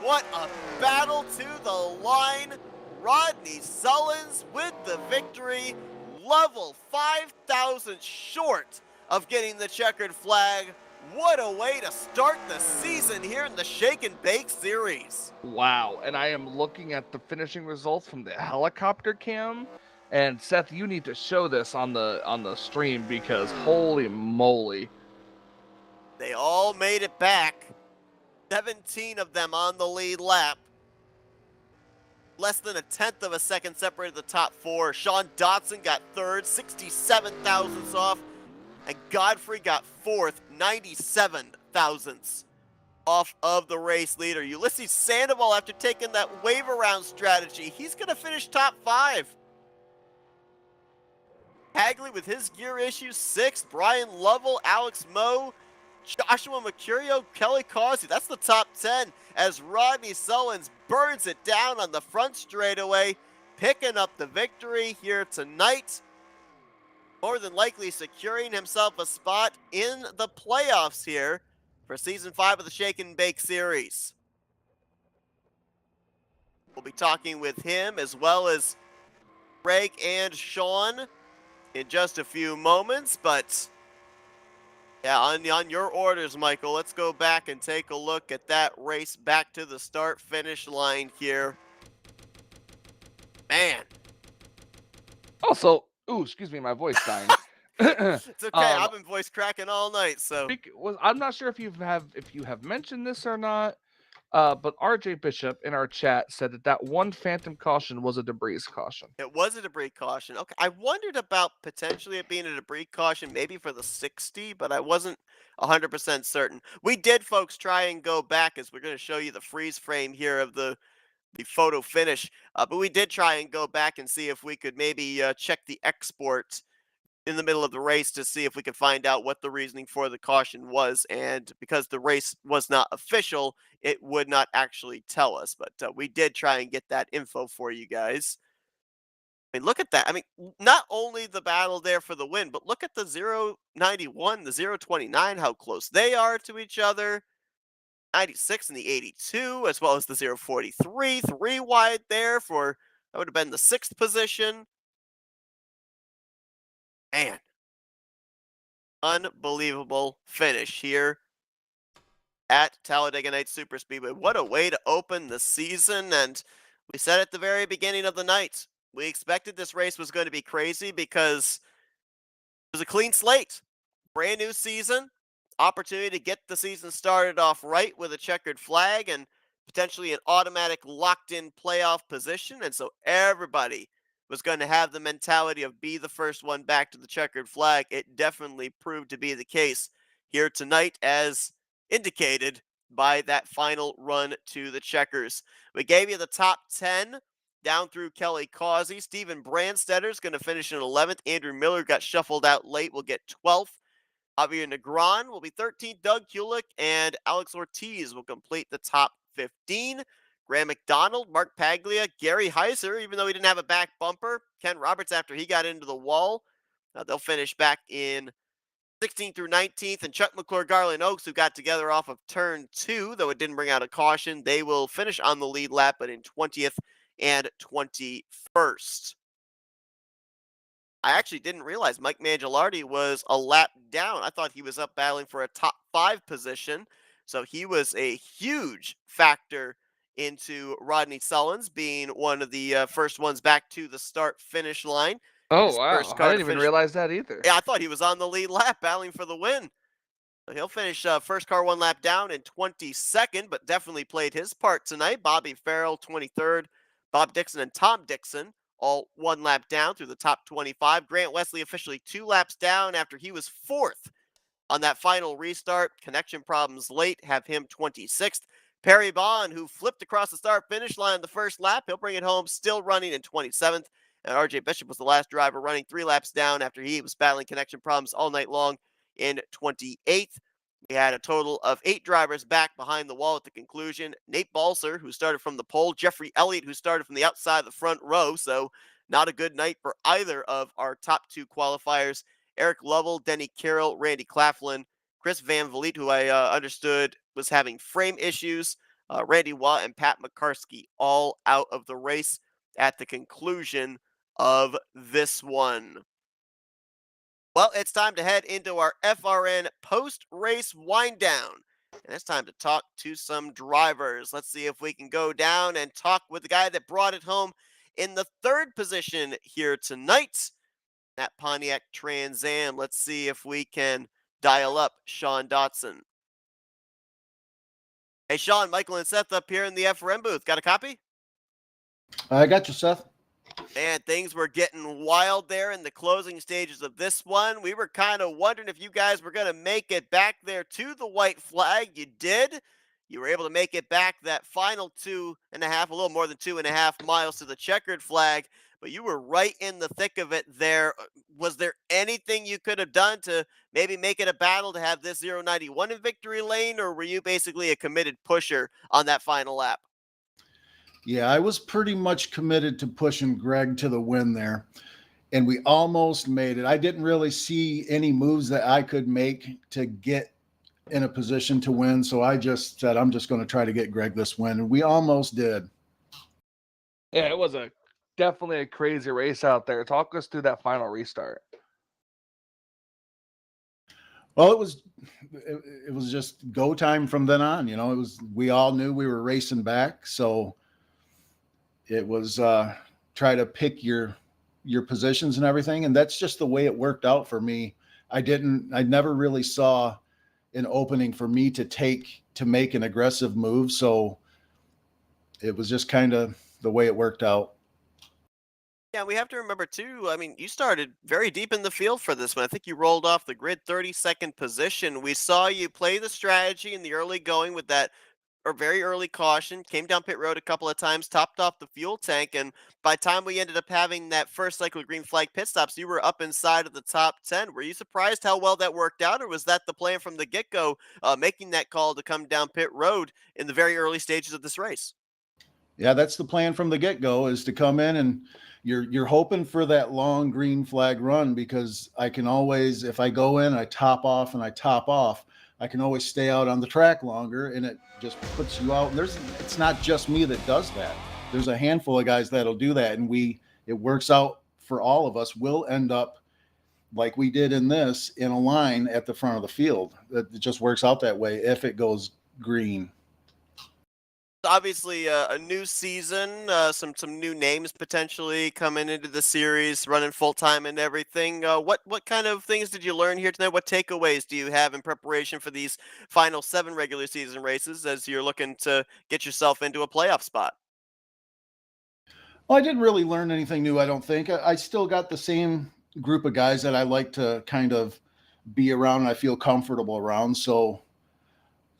What a battle to the line. Rodney Sullins with the victory. Lovell 5 thousandths short of getting the checkered flag. What a way to start the season here in the Shake and Bake series. Wow, and I am looking at the finishing results from the helicopter cam. And Seth, you need to show this on the stream because holy moly. They all made it back. 17 of them on the lead lap. Less than a tenth of a second separated the top 4. Sean Dotson got third, 67 thousandths off. And Godfrey got fourth, 97 thousandths off of the race leader. Ulysses Sandoval, after taking that wave around strategy, he's going to finish top 5. Hagley with his gear issues, 6th. Brian Lovell, Alex Moe, Joshua Mercurio, Kelly Causey. That's the top 10 as Rodney Sullins burns it down on the front straightaway, picking up the victory here tonight. More than likely securing himself a spot in the playoffs here for Season 5 of the Shake and Bake series. We'll be talking with him as well as Greg and Sean in just a few moments, but yeah, on your orders, Michael, let's go back and take a look at that race back to the start-finish line here. Man. Also, ooh, excuse me, my voice dying. It's okay. I've been voice cracking all night, so I'm not sure if you have mentioned this or not, but RJ Bishop in our chat said that one phantom caution was a debris caution. It was a debris caution. Okay, I wondered about potentially it being a debris caution, maybe for the 60, but I wasn't 100% certain. We did, folks, try and go back as we're going to show you the freeze frame here of the photo finish, but we did try and go back and see if we could maybe check the export in the middle of the race to see if we could find out what the reasoning for the caution was. And because the race was not official, it would not actually tell us. But we did try and get that info for you guys. I mean, look at that. I mean, not only the battle there for the win, but look at the 091, the 029, how close they are to each other. 96 and the 82, as well as the 043, 3 wide there for, that would have been the 6th position. Man, unbelievable finish here at Talladega Nights Super Speedway. What a way to open the season. And we said at the very beginning of the night, we expected this race was going to be crazy because it was a clean slate. Brand new season, opportunity to get the season started off right with a checkered flag and potentially an automatic locked-in playoff position. And so everybody was going to have the mentality of be the first one back to the checkered flag. It definitely proved to be the case here tonight, as indicated by that final run to the checkers. We gave you the top 10 down through Kelly Causey. Steven Brandstedter's going to finish in 11th. Andrew Miller got shuffled out late. Will get 12th. Javier Negron will be 13th. Doug Hulick and Alex Ortiz will complete the top 15. Graham McDonald, Mark Paglia, Gary Heiser, even though he didn't have a back bumper. Ken Roberts after he got into the wall. They'll finish back in 16th through 19th. And Chuck McClure, Garland Oaks, who got together off of turn 2, though it didn't bring out a caution, they will finish on the lead lap, but in 20th and 21st. I actually didn't realize Mike Mangialardi was a lap down. I thought he was up battling for a top 5 position. So he was a huge factor into Rodney Sullins being one of the first ones back to the start-finish line. Oh, His first wow. car I to didn't even finish. realize that either. Yeah, I thought he was on the lead lap battling for the win. So he'll finish first car 1 lap down in 22nd, but definitely played his part tonight. Bobby Farrell, 23rd. Bob Dixon and Tom Dixon all 1 lap down through the top 25. Grant Wesley officially 2 laps down after he was 4th on that final restart. Connection problems late have him 26th. Perry Bond, who flipped across the start finish line on the first lap, he'll bring it home, still running in 27th. And RJ Bishop was the last driver running 3 laps down after he was battling connection problems all night long in 28th. We had a total of 8 drivers back behind the wall at the conclusion. Nate Balser, who started from the pole. Jeffrey Elliott, who started from the outside of the front row. So not a good night for either of our top 2 qualifiers. Eric Lovell, Denny Carroll, Randy Claflin, Chris Van Vliet, who I understood was having frame issues. Randy Watt and Pat McCarskey all out of the race at the conclusion of this one. Well, it's time to head into our FRN post-race wind down. And it's time to talk to some drivers. Let's see if we can go down and talk with the guy that brought it home in the 3rd position here tonight. That Pontiac Trans Am. Let's see if we can dial up Sean Dotson. Hey, Sean, Michael, and Seth up here in the FRN booth. Got a copy? I got you, Seth. And things were getting wild there in the closing stages of this one. We were kind of wondering if you guys were going to make it back there to the white flag. You did. You were able to make it back that final 2.5, a little more than 2.5 miles to the checkered flag, but you were right in the thick of it there. Was there anything you could have done to maybe make it a battle to have this 091 in victory lane, or were you basically a committed pusher on that final lap? Yeah, I was pretty much committed to pushing Greg to the win there, and we almost made it. I didn't really see any moves that I could make to get in a position to win, so I just said, I'm just going to try to get Greg this win, and we almost did. Yeah, it was definitely a crazy race out there. Talk us through that final restart. Well, it was just go time from then on. We all knew we were racing back, so it was try to pick your positions and everything, and that's just the way it worked out for me. I never really saw an opening for me to make an aggressive move, so it was just kind of the way it worked out. Yeah, we have to remember too, I mean, you started very deep in the field for this one. I think you rolled off the grid 32nd position. We saw you play the strategy in the early going with that very early caution, came down pit road a couple of times, topped off the fuel tank, and by the time we ended up having that first cycle of green flag pit stops, you were up inside of the top 10. Were you surprised how well that worked out, or was that the plan from the get-go, making that call to come down pit road in the very early stages of this race? Yeah, that's the plan from the get-go, is to come in, and you're hoping for that long green flag run, because I can always, if I go in, I top off, I can always stay out on the track longer, and it just puts you out. It's not just me that does that. There's a handful of guys that'll do that, and it works out for all of us. We'll end up like we did in this, in a line at the front of the field. It just works out that way if it goes green. Obviously, a new season, some new names potentially coming into the series, running full time and everything. What kind of things did you learn here tonight? What takeaways do you have in preparation for these final 7 regular season races as you're looking to get yourself into a playoff spot? Well, I didn't really learn anything new, I don't think. I still got the same group of guys that I like to kind of be around and I feel comfortable around. So,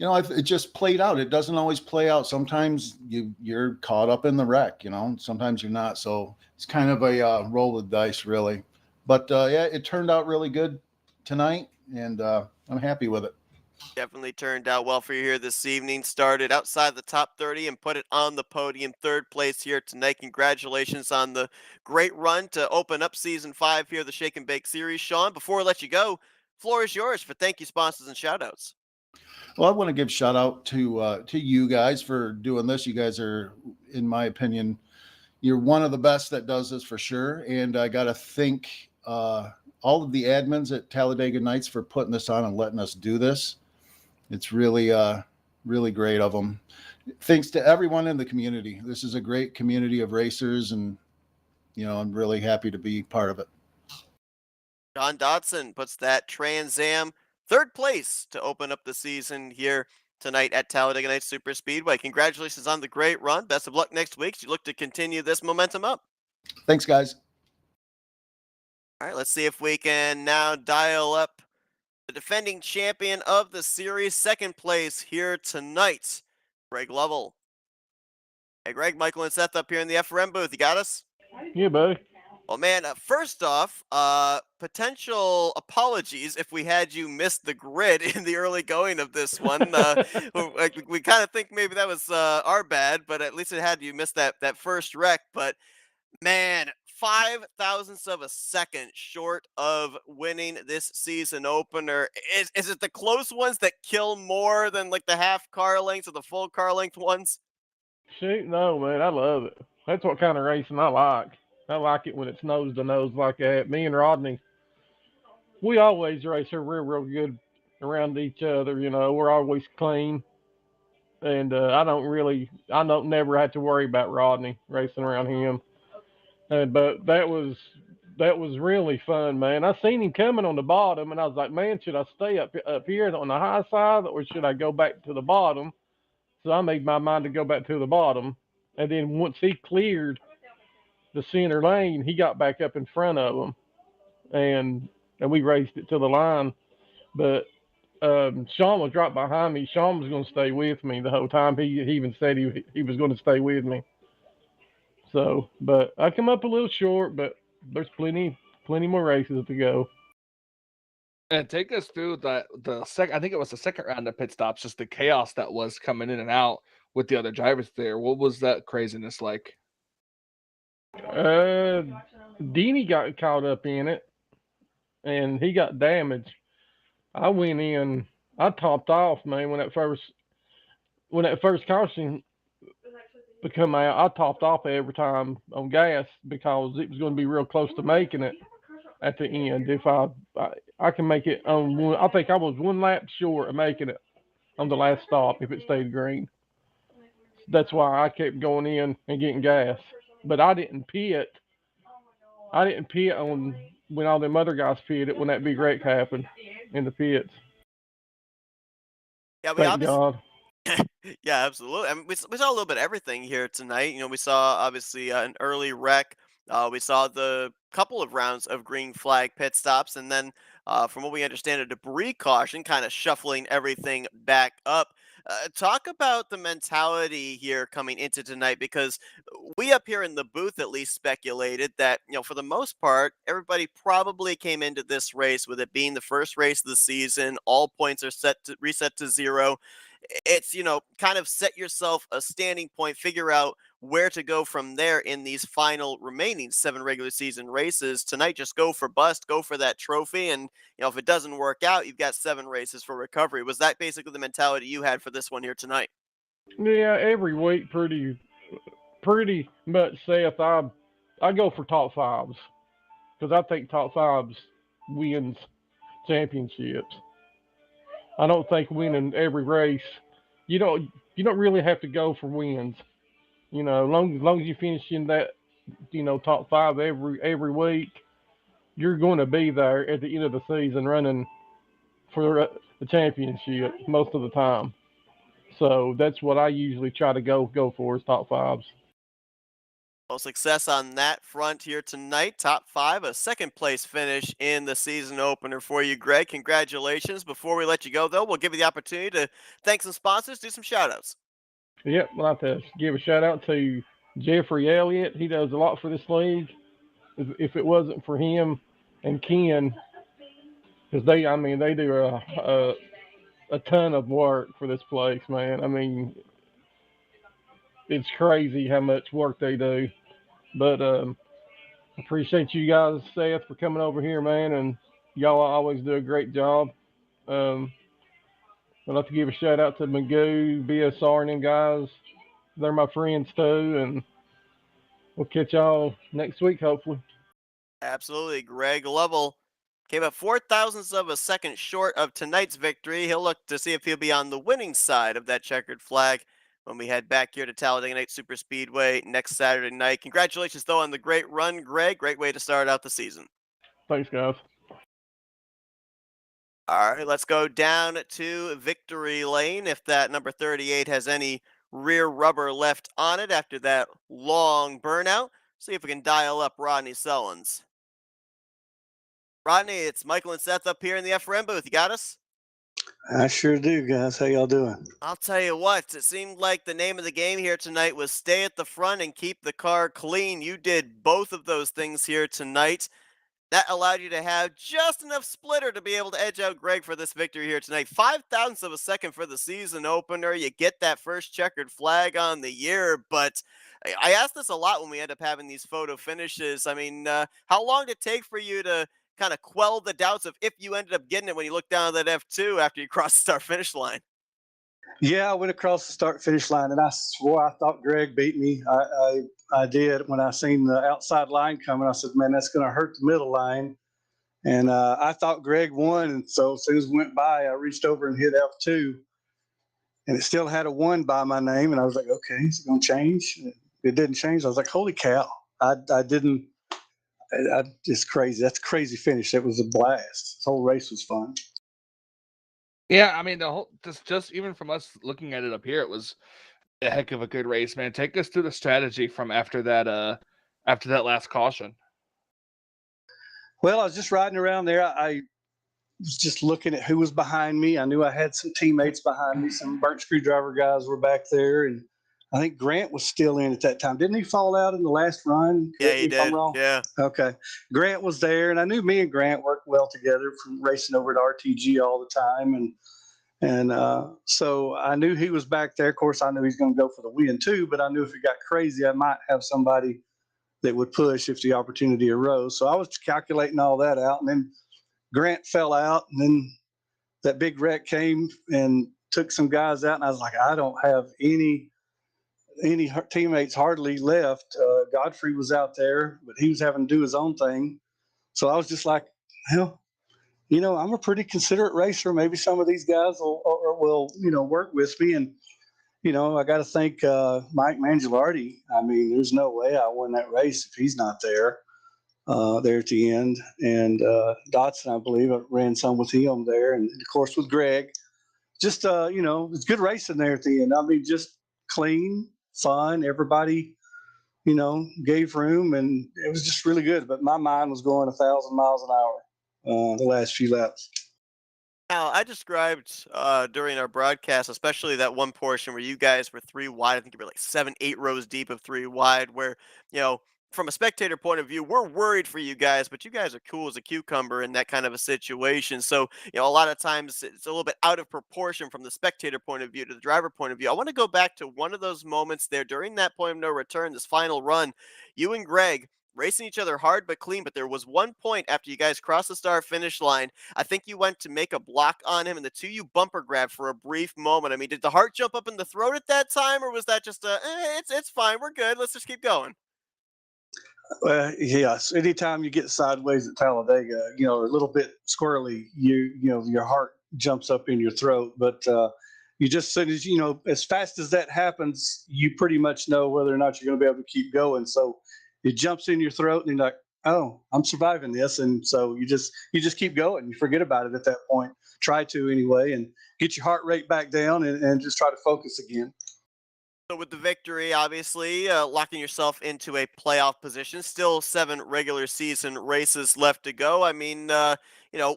it just played out. It doesn't always play out. Sometimes you're caught up in the wreck, sometimes you're not. So it's kind of a roll of the dice, really. But yeah, it turned out really good tonight. and I'm happy with it. Definitely turned out well for you here this evening. Started outside the top 30 and put it on the podium. Third place here tonight. Congratulations on the great run to open up season 5 here of the Shake and Bake series. Sean, before we let you go, floor is yours for thank you, sponsors, and shout outs. Well, I want to give shout out to you guys for doing this. You guys are, in my opinion, you're one of the best that does this for sure. And I got to thank all of the admins at Talladega Nights for putting this on and letting us do this. It's really, really great of them. Thanks to everyone in the community. This is a great community of racers, and I'm really happy to be part of it. John Dodson puts that Trans Am third place to open up the season here tonight at Talladega Nights Super Speedway. Congratulations on the great run. Best of luck next week as you look to continue this momentum up. Thanks, guys. All right, let's see if we can now dial up the defending champion of the series, second place here tonight, Greg Lovell. Hey, Greg, Michael and Seth up here in the FRM booth. You got us? Yeah, buddy. Well, man, first off, potential apologies if we had you miss the grid in the early going of this one. We kind of think maybe that was our bad, but at least it had you miss that first wreck. But, man, 0.005 of a second short of winning this season opener. Is it the close ones that kill more than like the half car lengths or the full car length ones? Shoot, no, man, I love it. That's what kind of racing I like. I like it when it's nose to nose like that. Me and Rodney, we always race her real good around each other. We're always clean, and I don't never have to worry about Rodney racing around him. But that was really fun, man. I seen him coming on the bottom, and I was like, man, should I stay up here on the high side, or should I go back to the bottom? So I made my mind to go back to the bottom, and then once he cleared the center lane, he got back up in front of him, and we raced it to the line. But Sean was right behind me. Sean was going to stay with me the whole time. He even said he was going to stay with me. So, but I come up a little short, but there's plenty more races to go. And take us through the second. I think it was the second round of pit stops. Just the chaos that was coming in and out with the other drivers there. What was that craziness like? Deanie got caught up in it, and he got damaged. I went in. I topped off, man. When that first caution to come out, I topped off every time on gas because it was going to be real close to making it at the end. If I can make it on one, I think I was one lap short of making it on the last stop if it stayed green. That's why I kept going in and getting gas. But I didn't pit. I didn't pit on when all them other guys pitted when that big wreck happened in the pits. Yeah, Thank God. Yeah, absolutely. I mean, we saw a little bit of everything here tonight. We saw obviously an early wreck. We saw the couple of rounds of green flag pit stops, and then from what we understand, a debris caution kind of shuffling everything back up. Talk about the mentality here coming into tonight, because we up here in the booth at least speculated that, for the most part, everybody probably came into this race with it being the first race of the season. All points are reset to 0. It's, kind of set yourself a standing point, figure out where to go from there in these final remaining 7 regular season races. Tonight, just go for bust, go for that trophy. And, if it doesn't work out, you've got 7 races for recovery. Was that basically the mentality you had for this one here tonight? Yeah, every week pretty much, Seth, I go for top 5s because I think top 5s wins championships. I don't think winning every race, you don't really have to go for wins. As long as you finish in that, top 5 every week, you're going to be there at the end of the season running for the championship most of the time. So that's what I usually try to go for is top 5s. Well, success on that front here tonight. Top 5, a second place finish in the season opener for you, Greg. Congratulations. Before we let you go, though, we'll give you the opportunity to thank some sponsors, do some shout outs. Yep, I'd like to give a shout out to Jeffrey Elliott. He does a lot for this league. If it wasn't for him and Ken, because they do a ton of work for this place, man. I mean, it's crazy how much work they do. But appreciate you guys, Seth, for coming over here, man, and y'all always do a great job. Um, I'd like to give a shout out to Magoo, BSR, and them guys. They're my friends too, and we'll catch y'all next week, hopefully. Absolutely. Greg Lovell came up 4 thousandths of a second short of tonight's victory. He'll look to see if he'll be on the winning side of that checkered flag when we head back here to Talladega Night Super Speedway next Saturday night. Congratulations, though, on the great run, Greg. Great way to start out the season. Thanks, guys. All right, let's go down to victory lane. If that number 38 has any rear rubber left on it after that long burnout, see if we can dial up Rodney Sullins. Rodney, it's Michael and Seth up here in the FRM booth. You got us? I sure do, guys. How y'all doing? I'll tell you what, it seemed like the name of the game here tonight was stay at the front and keep the car clean. You did both of those things here tonight. That allowed you to have just enough splitter to be able to edge out Greg for this victory here tonight. 5 thousandths of a second for the season opener. You get that first checkered flag on the year, but I ask this a lot when we end up having these photo finishes. I mean, how long did it take for you to kind of quell the doubts of if you ended up getting it when you looked down at that F2 after you crossed the start finish line? Yeah, I went across the start finish line, and I swore I thought Greg beat me. I did when I seen the outside line coming. I said, "Man, that's going to hurt the middle line." And I thought Greg won, and so as soon as it went by, I reached over and hit F2, and it still had a 1 by my name, and I was like, "Okay, is it going to change?" It didn't change. I was like, "Holy cow!" I didn't. It's crazy. That's a crazy finish. It was a blast. This whole race was fun. Yeah, I mean the whole just even from us looking at it up here, it was a heck of a good race, man. Take us through the strategy from after that last caution. Well, I was just riding around there. I was just looking at who was behind me. I knew I had some teammates behind me. Some burnt screwdriver guys were back there, and I think Grant was still in at that time. Didn't he fall out in the last run? Yeah, he did. Yeah. Okay. Grant was there, and I knew me and Grant worked well together from racing over at RTG all the time, and so I knew he was back there. Of course, I knew he's going to go for the win too, but I knew if it got crazy, I might have somebody that would push if the opportunity arose. So I was calculating all that out, and then Grant fell out, and then that big wreck came and took some guys out, and I was like, I don't have any teammates hardly left. Godfrey was out there, but he was having to do his own thing. So I was just like, hell, I'm a pretty considerate racer. Maybe some of these guys will work with me. And, I got to thank Mike Mangialardi. I mean, there's no way I won that race if he's not there at the end. And Dotson, I believe, I ran some with him there. And, of course, with Greg. Just, it's good racing there at the end. I mean, just clean, fun. Everybody, gave room, and it was just really good. But my mind was going 1,000 miles an hour the last few laps. Now, I described during our broadcast, especially that one portion where you guys were 3 wide. I think you were like 7, 8 rows deep of 3 wide, where, from a spectator point of view, we're worried for you guys, but you guys are cool as a cucumber in that kind of a situation. So, a lot of times it's a little bit out of proportion from the spectator point of view to the driver point of view. I want to go back to one of those moments there during that point of no return, this final run. You and Greg racing each other hard but clean, but there was one point after you guys crossed the start finish line. I think you went to make a block on him, and the two you bumper grabbed for a brief moment. I mean, did the heart jump up in the throat at that time, or was that just it's fine, we're good, let's just keep going? Yes. Anytime you get sideways at Talladega, a little bit squirrely, your heart jumps up in your throat. But you just said, as fast as that happens, you pretty much know whether or not you're going to be able to keep going. So it jumps in your throat, and you're like, "Oh, I'm surviving this," and so you just keep going. You forget about it at that point. Try to anyway, and get your heart rate back down, and just try to focus again. So with the victory, obviously, locking yourself into a playoff position, still 7 regular season races left to go. I mean,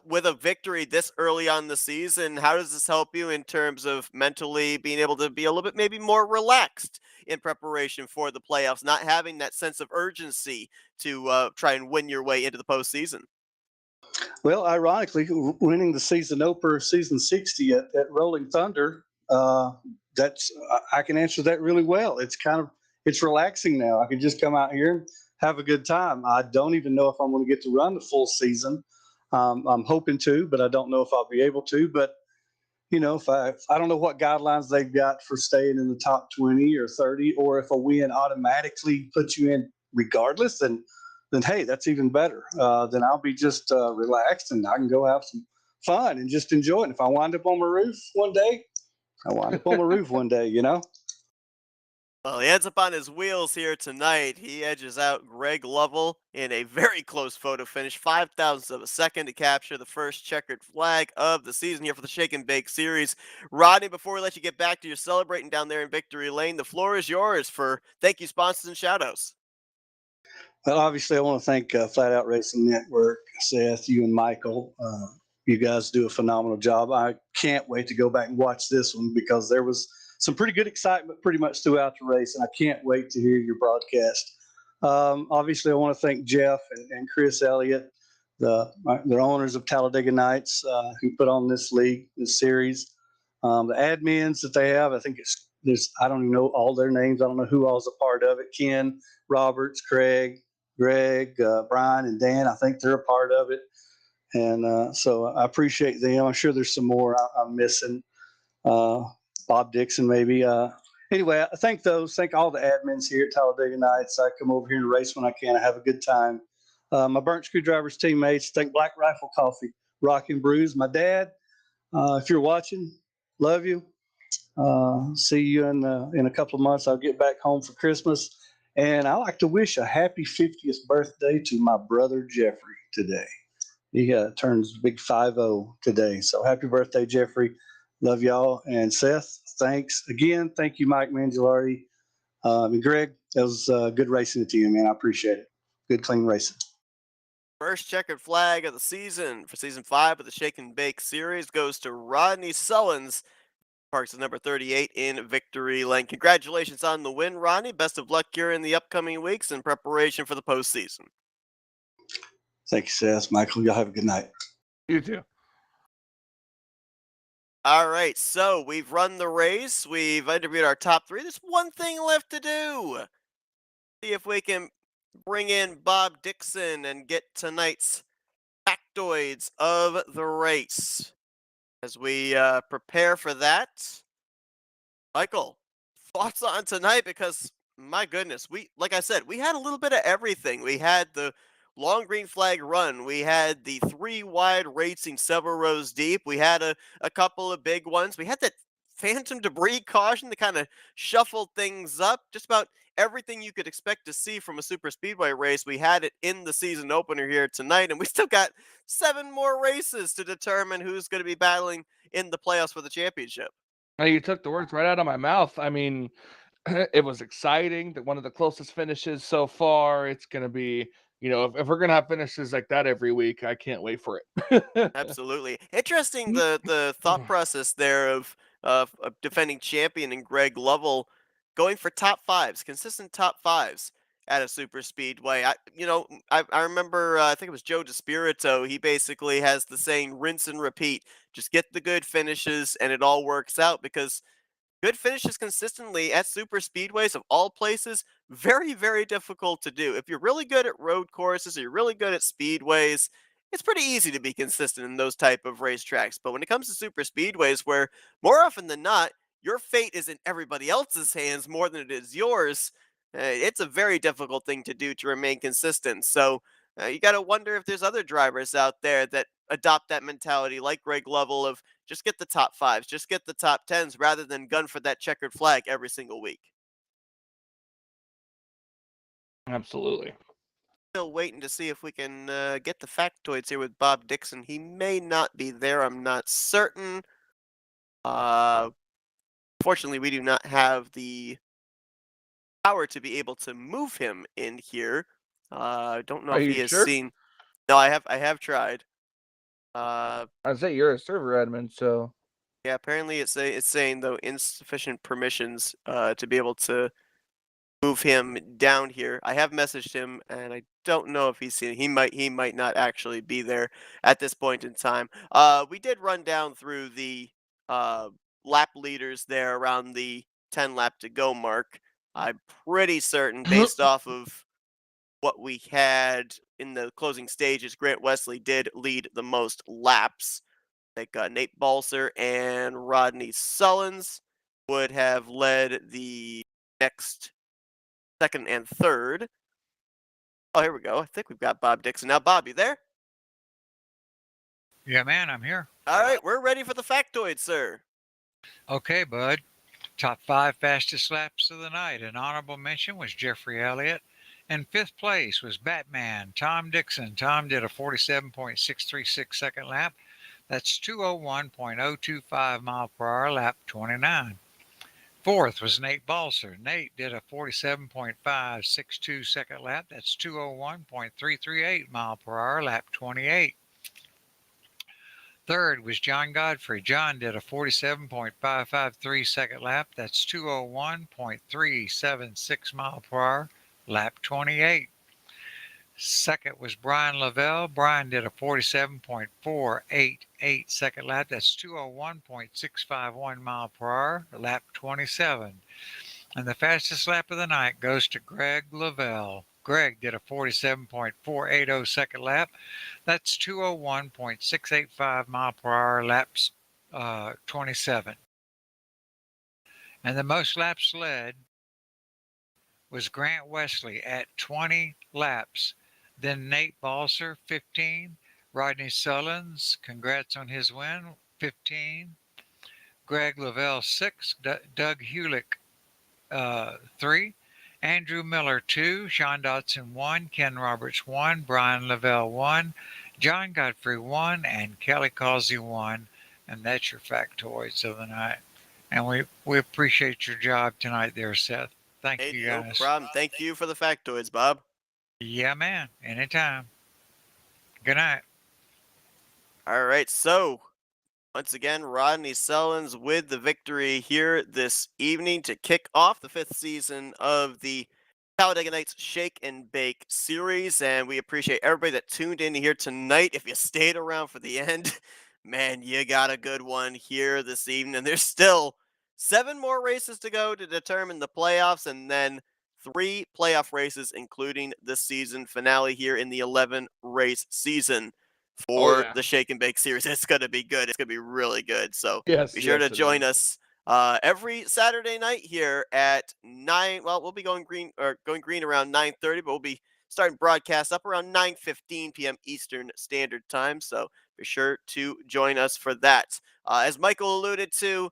with a victory this early on the season, how does this help you in terms of mentally being able to be a little bit maybe more relaxed in preparation for the playoffs, not having that sense of urgency to try and win your way into the postseason? Well, ironically, winning the season opener, season 60 at Rolling Thunder, that's I can answer that really well. It's relaxing now. I can just come out here and have a good time. I don't even know if I'm going to get to run the full season. I'm hoping to, but I don't know if I'll be able to. But if I don't know what guidelines they've got for staying in the top 20 or 30, or if a win automatically puts you in regardless, then hey, that's even better. Then I'll be just relaxed and I can go have some fun and just enjoy it. And if I wind up on my roof one day, I wind up on my roof one day. Well, he ends up on his wheels here tonight. He edges out Greg Lovell in a very close photo finish, 0.005 of a second to capture the first checkered flag of the season here for the Shake and Bake Series. Rodney, before we let you get back to your celebrating down there in Victory Lane, the floor is yours for thank you, sponsors, and shoutouts. Well, obviously, I want to thank Flatout Racing Network, Seth, you and Michael. You guys do a phenomenal job. I can't wait to go back and watch this one because there was some pretty good excitement pretty much throughout the race, and I can't wait to hear your broadcast. Obviously, I want to thank Jeff and Chris Elliott, the owners of Talladega Nights, who put on this league, this series. The admins that they have, I think I don't even know all their names. I don't know who all's a part of it. Ken Roberts, Craig, Greg, Brian, and Dan. I think they're a part of it. And so I appreciate them. I'm sure there's some more I'm missing. Bob Dixon, maybe. Anyway, I thank all the admins here at Talladega Nights. I come over here and race when I can. I have a good time. My Burnt Screwdrivers teammates, thank Black Rifle Coffee, Rock and Brews. My dad, if you're watching, love you. See you in a couple of months. I'll get back home for Christmas. And I like to wish a happy 50th birthday to my brother Jeffrey today. He turns big 50 today. So happy birthday, Jeffrey. Love y'all. And Seth, thanks again. Thank you, Mike Mangialardi. And Greg, that was good racing to you, man. I appreciate it. Good, clean racing. First checkered flag of the season for season 5 of the Shake and Bake Series goes to Rodney Sullins. Parks is number 38 in Victory Lane. Congratulations on the win, Ronnie. Best of luck here in the upcoming weeks in preparation for the postseason. Thank you, Seth. Michael, y'all have a good night. You too. All right, so we've run the race. We've interviewed our top 3. There's one thing left to do. See if we can bring in Bob Dixon and get tonight's factoids of the race. As we prepare for that, Michael, thoughts on tonight? Because my goodness, like I said, we had a little bit of everything. We had the long green flag run. We had the 3 wide racing several rows deep. We had a couple of big ones. We had that phantom debris caution to kind of shuffle things up. Just about everything you could expect to see from a super speedway race. We had it in the season opener here tonight, and we still got 7 more races to determine who's going to be battling in the playoffs for the championship. Now, you took the words right out of my mouth. I mean, it was exciting. That one of the closest finishes so far. It's going to be, if we're going to have finishes like that every week, I can't wait for it. Absolutely. Interesting the thought process there of a defending champion and Greg Lovell going for top 5s, consistent top 5s at a super speedway. I remember I think it was Joe DeSpirito. He basically has the saying rinse and repeat. Just get the good finishes and it all works out because good finishes consistently at super speedways of all places, very, very difficult to do. If you're really good at road courses or you're really good at speedways, it's pretty easy to be consistent in those type of racetracks. But when it comes to super speedways, where more often than not, your fate is in everybody else's hands more than it is yours, it's a very difficult thing to do to remain consistent. So you got to wonder if there's other drivers out there that adopt that mentality like Greg Lovell of just get the top 5s, just get the top 10s rather than gun for that checkered flag every single week. Absolutely. Still waiting to see if we can get the factoids here with Bob Dixon. He may not be there. I'm not certain. Fortunately, we do not have the power to be able to move him in here. Don't know Are if you he has sure? seen. No, I have tried. I say you're a server admin, so Yeah, apparently it's saying though insufficient permissions to be able to move him down here. I have messaged him, and I don't know if he's seen it. He might not actually be there at this point in time. We did run down through the lap leaders there around the 10 lap to go mark. I'm pretty certain, based off of what we had in the closing stages, Grant Wesley did lead the most laps. Like Nate Balser and Rodney Sullins would have led the next second and third. Oh, here we go. I think we've got Bob Dixon now. Bob, you there? Yeah, man, I'm here. All right, we're ready for the factoid, sir. Okay, bud. Top 5 fastest laps of the night. An honorable mention was Jeffrey Elliott. And 5th place was Batman, Tom Dixon. Tom did a 47.636 second lap. That's 201.025 mile per hour, lap 29. 4th was Nate Balser. Nate did a 47.562 second lap. That's 201.338 mile per hour, lap 28. 3rd was John Godfrey. John did a 47.553 second lap. That's 201.376 mile per hour, lap 28. 2nd was Brian Lavelle. Brian did a 47.488 second lap. That's 201.651 mile per hour, lap 27. And the fastest lap of the night goes to Greg Lavelle. Greg did a 47.480 second lap. That's 201.685 mile per hour, laps 27. And the most laps led was Grant Wesley at 20 laps. Then Nate Balser, 15. Rodney Sullins, congrats on his win, 15. Greg Lavelle, 6. Doug Hulick, 3. Andrew Miller, 2. Sean Dotson, 1. Ken Roberts, 1. Brian Lavelle, 1. John Godfrey, 1. And Kelly Causey, 1. And that's your factoids of the night. And we appreciate your job tonight there, Seth. Thank you, guys. No problem. Thank you for the factoids, Bob. Yeah, man. Anytime. Good night. All right, so once again, Rodney Sullins with the victory here this evening to kick off the 5th season of the Talladega Nights Shake and Bake series, and we appreciate everybody that tuned in here tonight. If you stayed around for the end, man, you got a good one here this evening, and there's still 7 more races to go to determine the playoffs, and then 3 playoff races, including the season finale here in the 11-race season for the Shake and Bake series. It's going to be good. It's going to be really good. So be sure to join us every Saturday night here at 9. Well, we'll be going green around 9:30, but we'll be starting broadcast up around 9:15 p.m. Eastern Standard Time. So be sure to join us for that. As Michael alluded to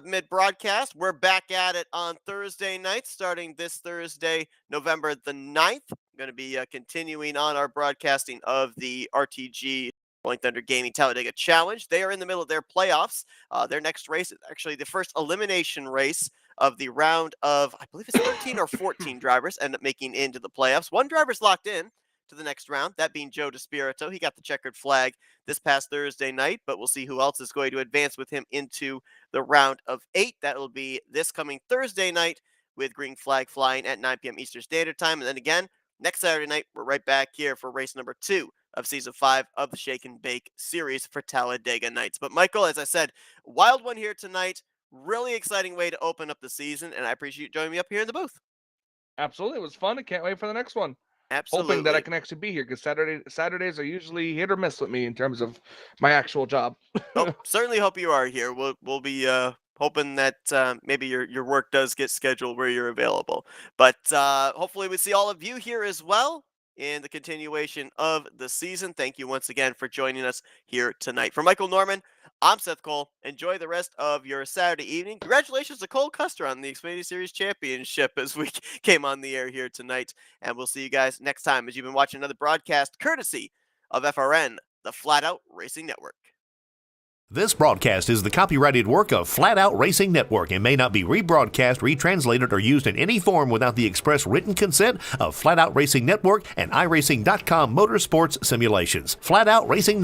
mid-broadcast, we're back at it on Thursday night, starting this Thursday, November the 9th. I'm going to be continuing on our broadcasting of the RTG Rolling Thunder Gaming Talladega Challenge. They are in the middle of their playoffs. Their next race is actually the first elimination race of the round of, I believe it's 13 or 14 drivers end up making into the playoffs. 1 driver's locked in to the next round, that being Joe DeSpirito. He got the checkered flag this past Thursday night, but we'll see who else is going to advance with him into the round of 8. That will be this coming Thursday night with green flag flying at 9 p.m. Eastern Standard Time. And then again, next Saturday night, we're right back here for race number 2 of season 5 of the Shake and Bake series for Talladega Nights. But Michael, as I said, wild one here tonight. Really exciting way to open up the season, and I appreciate you joining me up here in the booth. Absolutely. It was fun. I can't wait for the next one. Absolutely. Hoping that I can actually be here because Saturdays are usually hit or miss with me in terms of my actual job. Certainly hope you are here. We'll be hoping that maybe your work does get scheduled where you're available. But hopefully we see all of you here as well in the continuation of the season. Thank you once again for joining us here tonight. For Michael Norman, I'm Seth Cole. Enjoy the rest of your Saturday evening. Congratulations to Cole Custer on the Xfinity Series Championship as we came on the air here tonight. And we'll see you guys next time as you've been watching another broadcast courtesy of FRN, the Flatout Racing Network. This broadcast is the copyrighted work of Flatout Racing Network and may not be rebroadcast, retranslated, or used in any form without the express written consent of Flatout Racing Network and iRacing.com Motorsports Simulations. Flatout Racing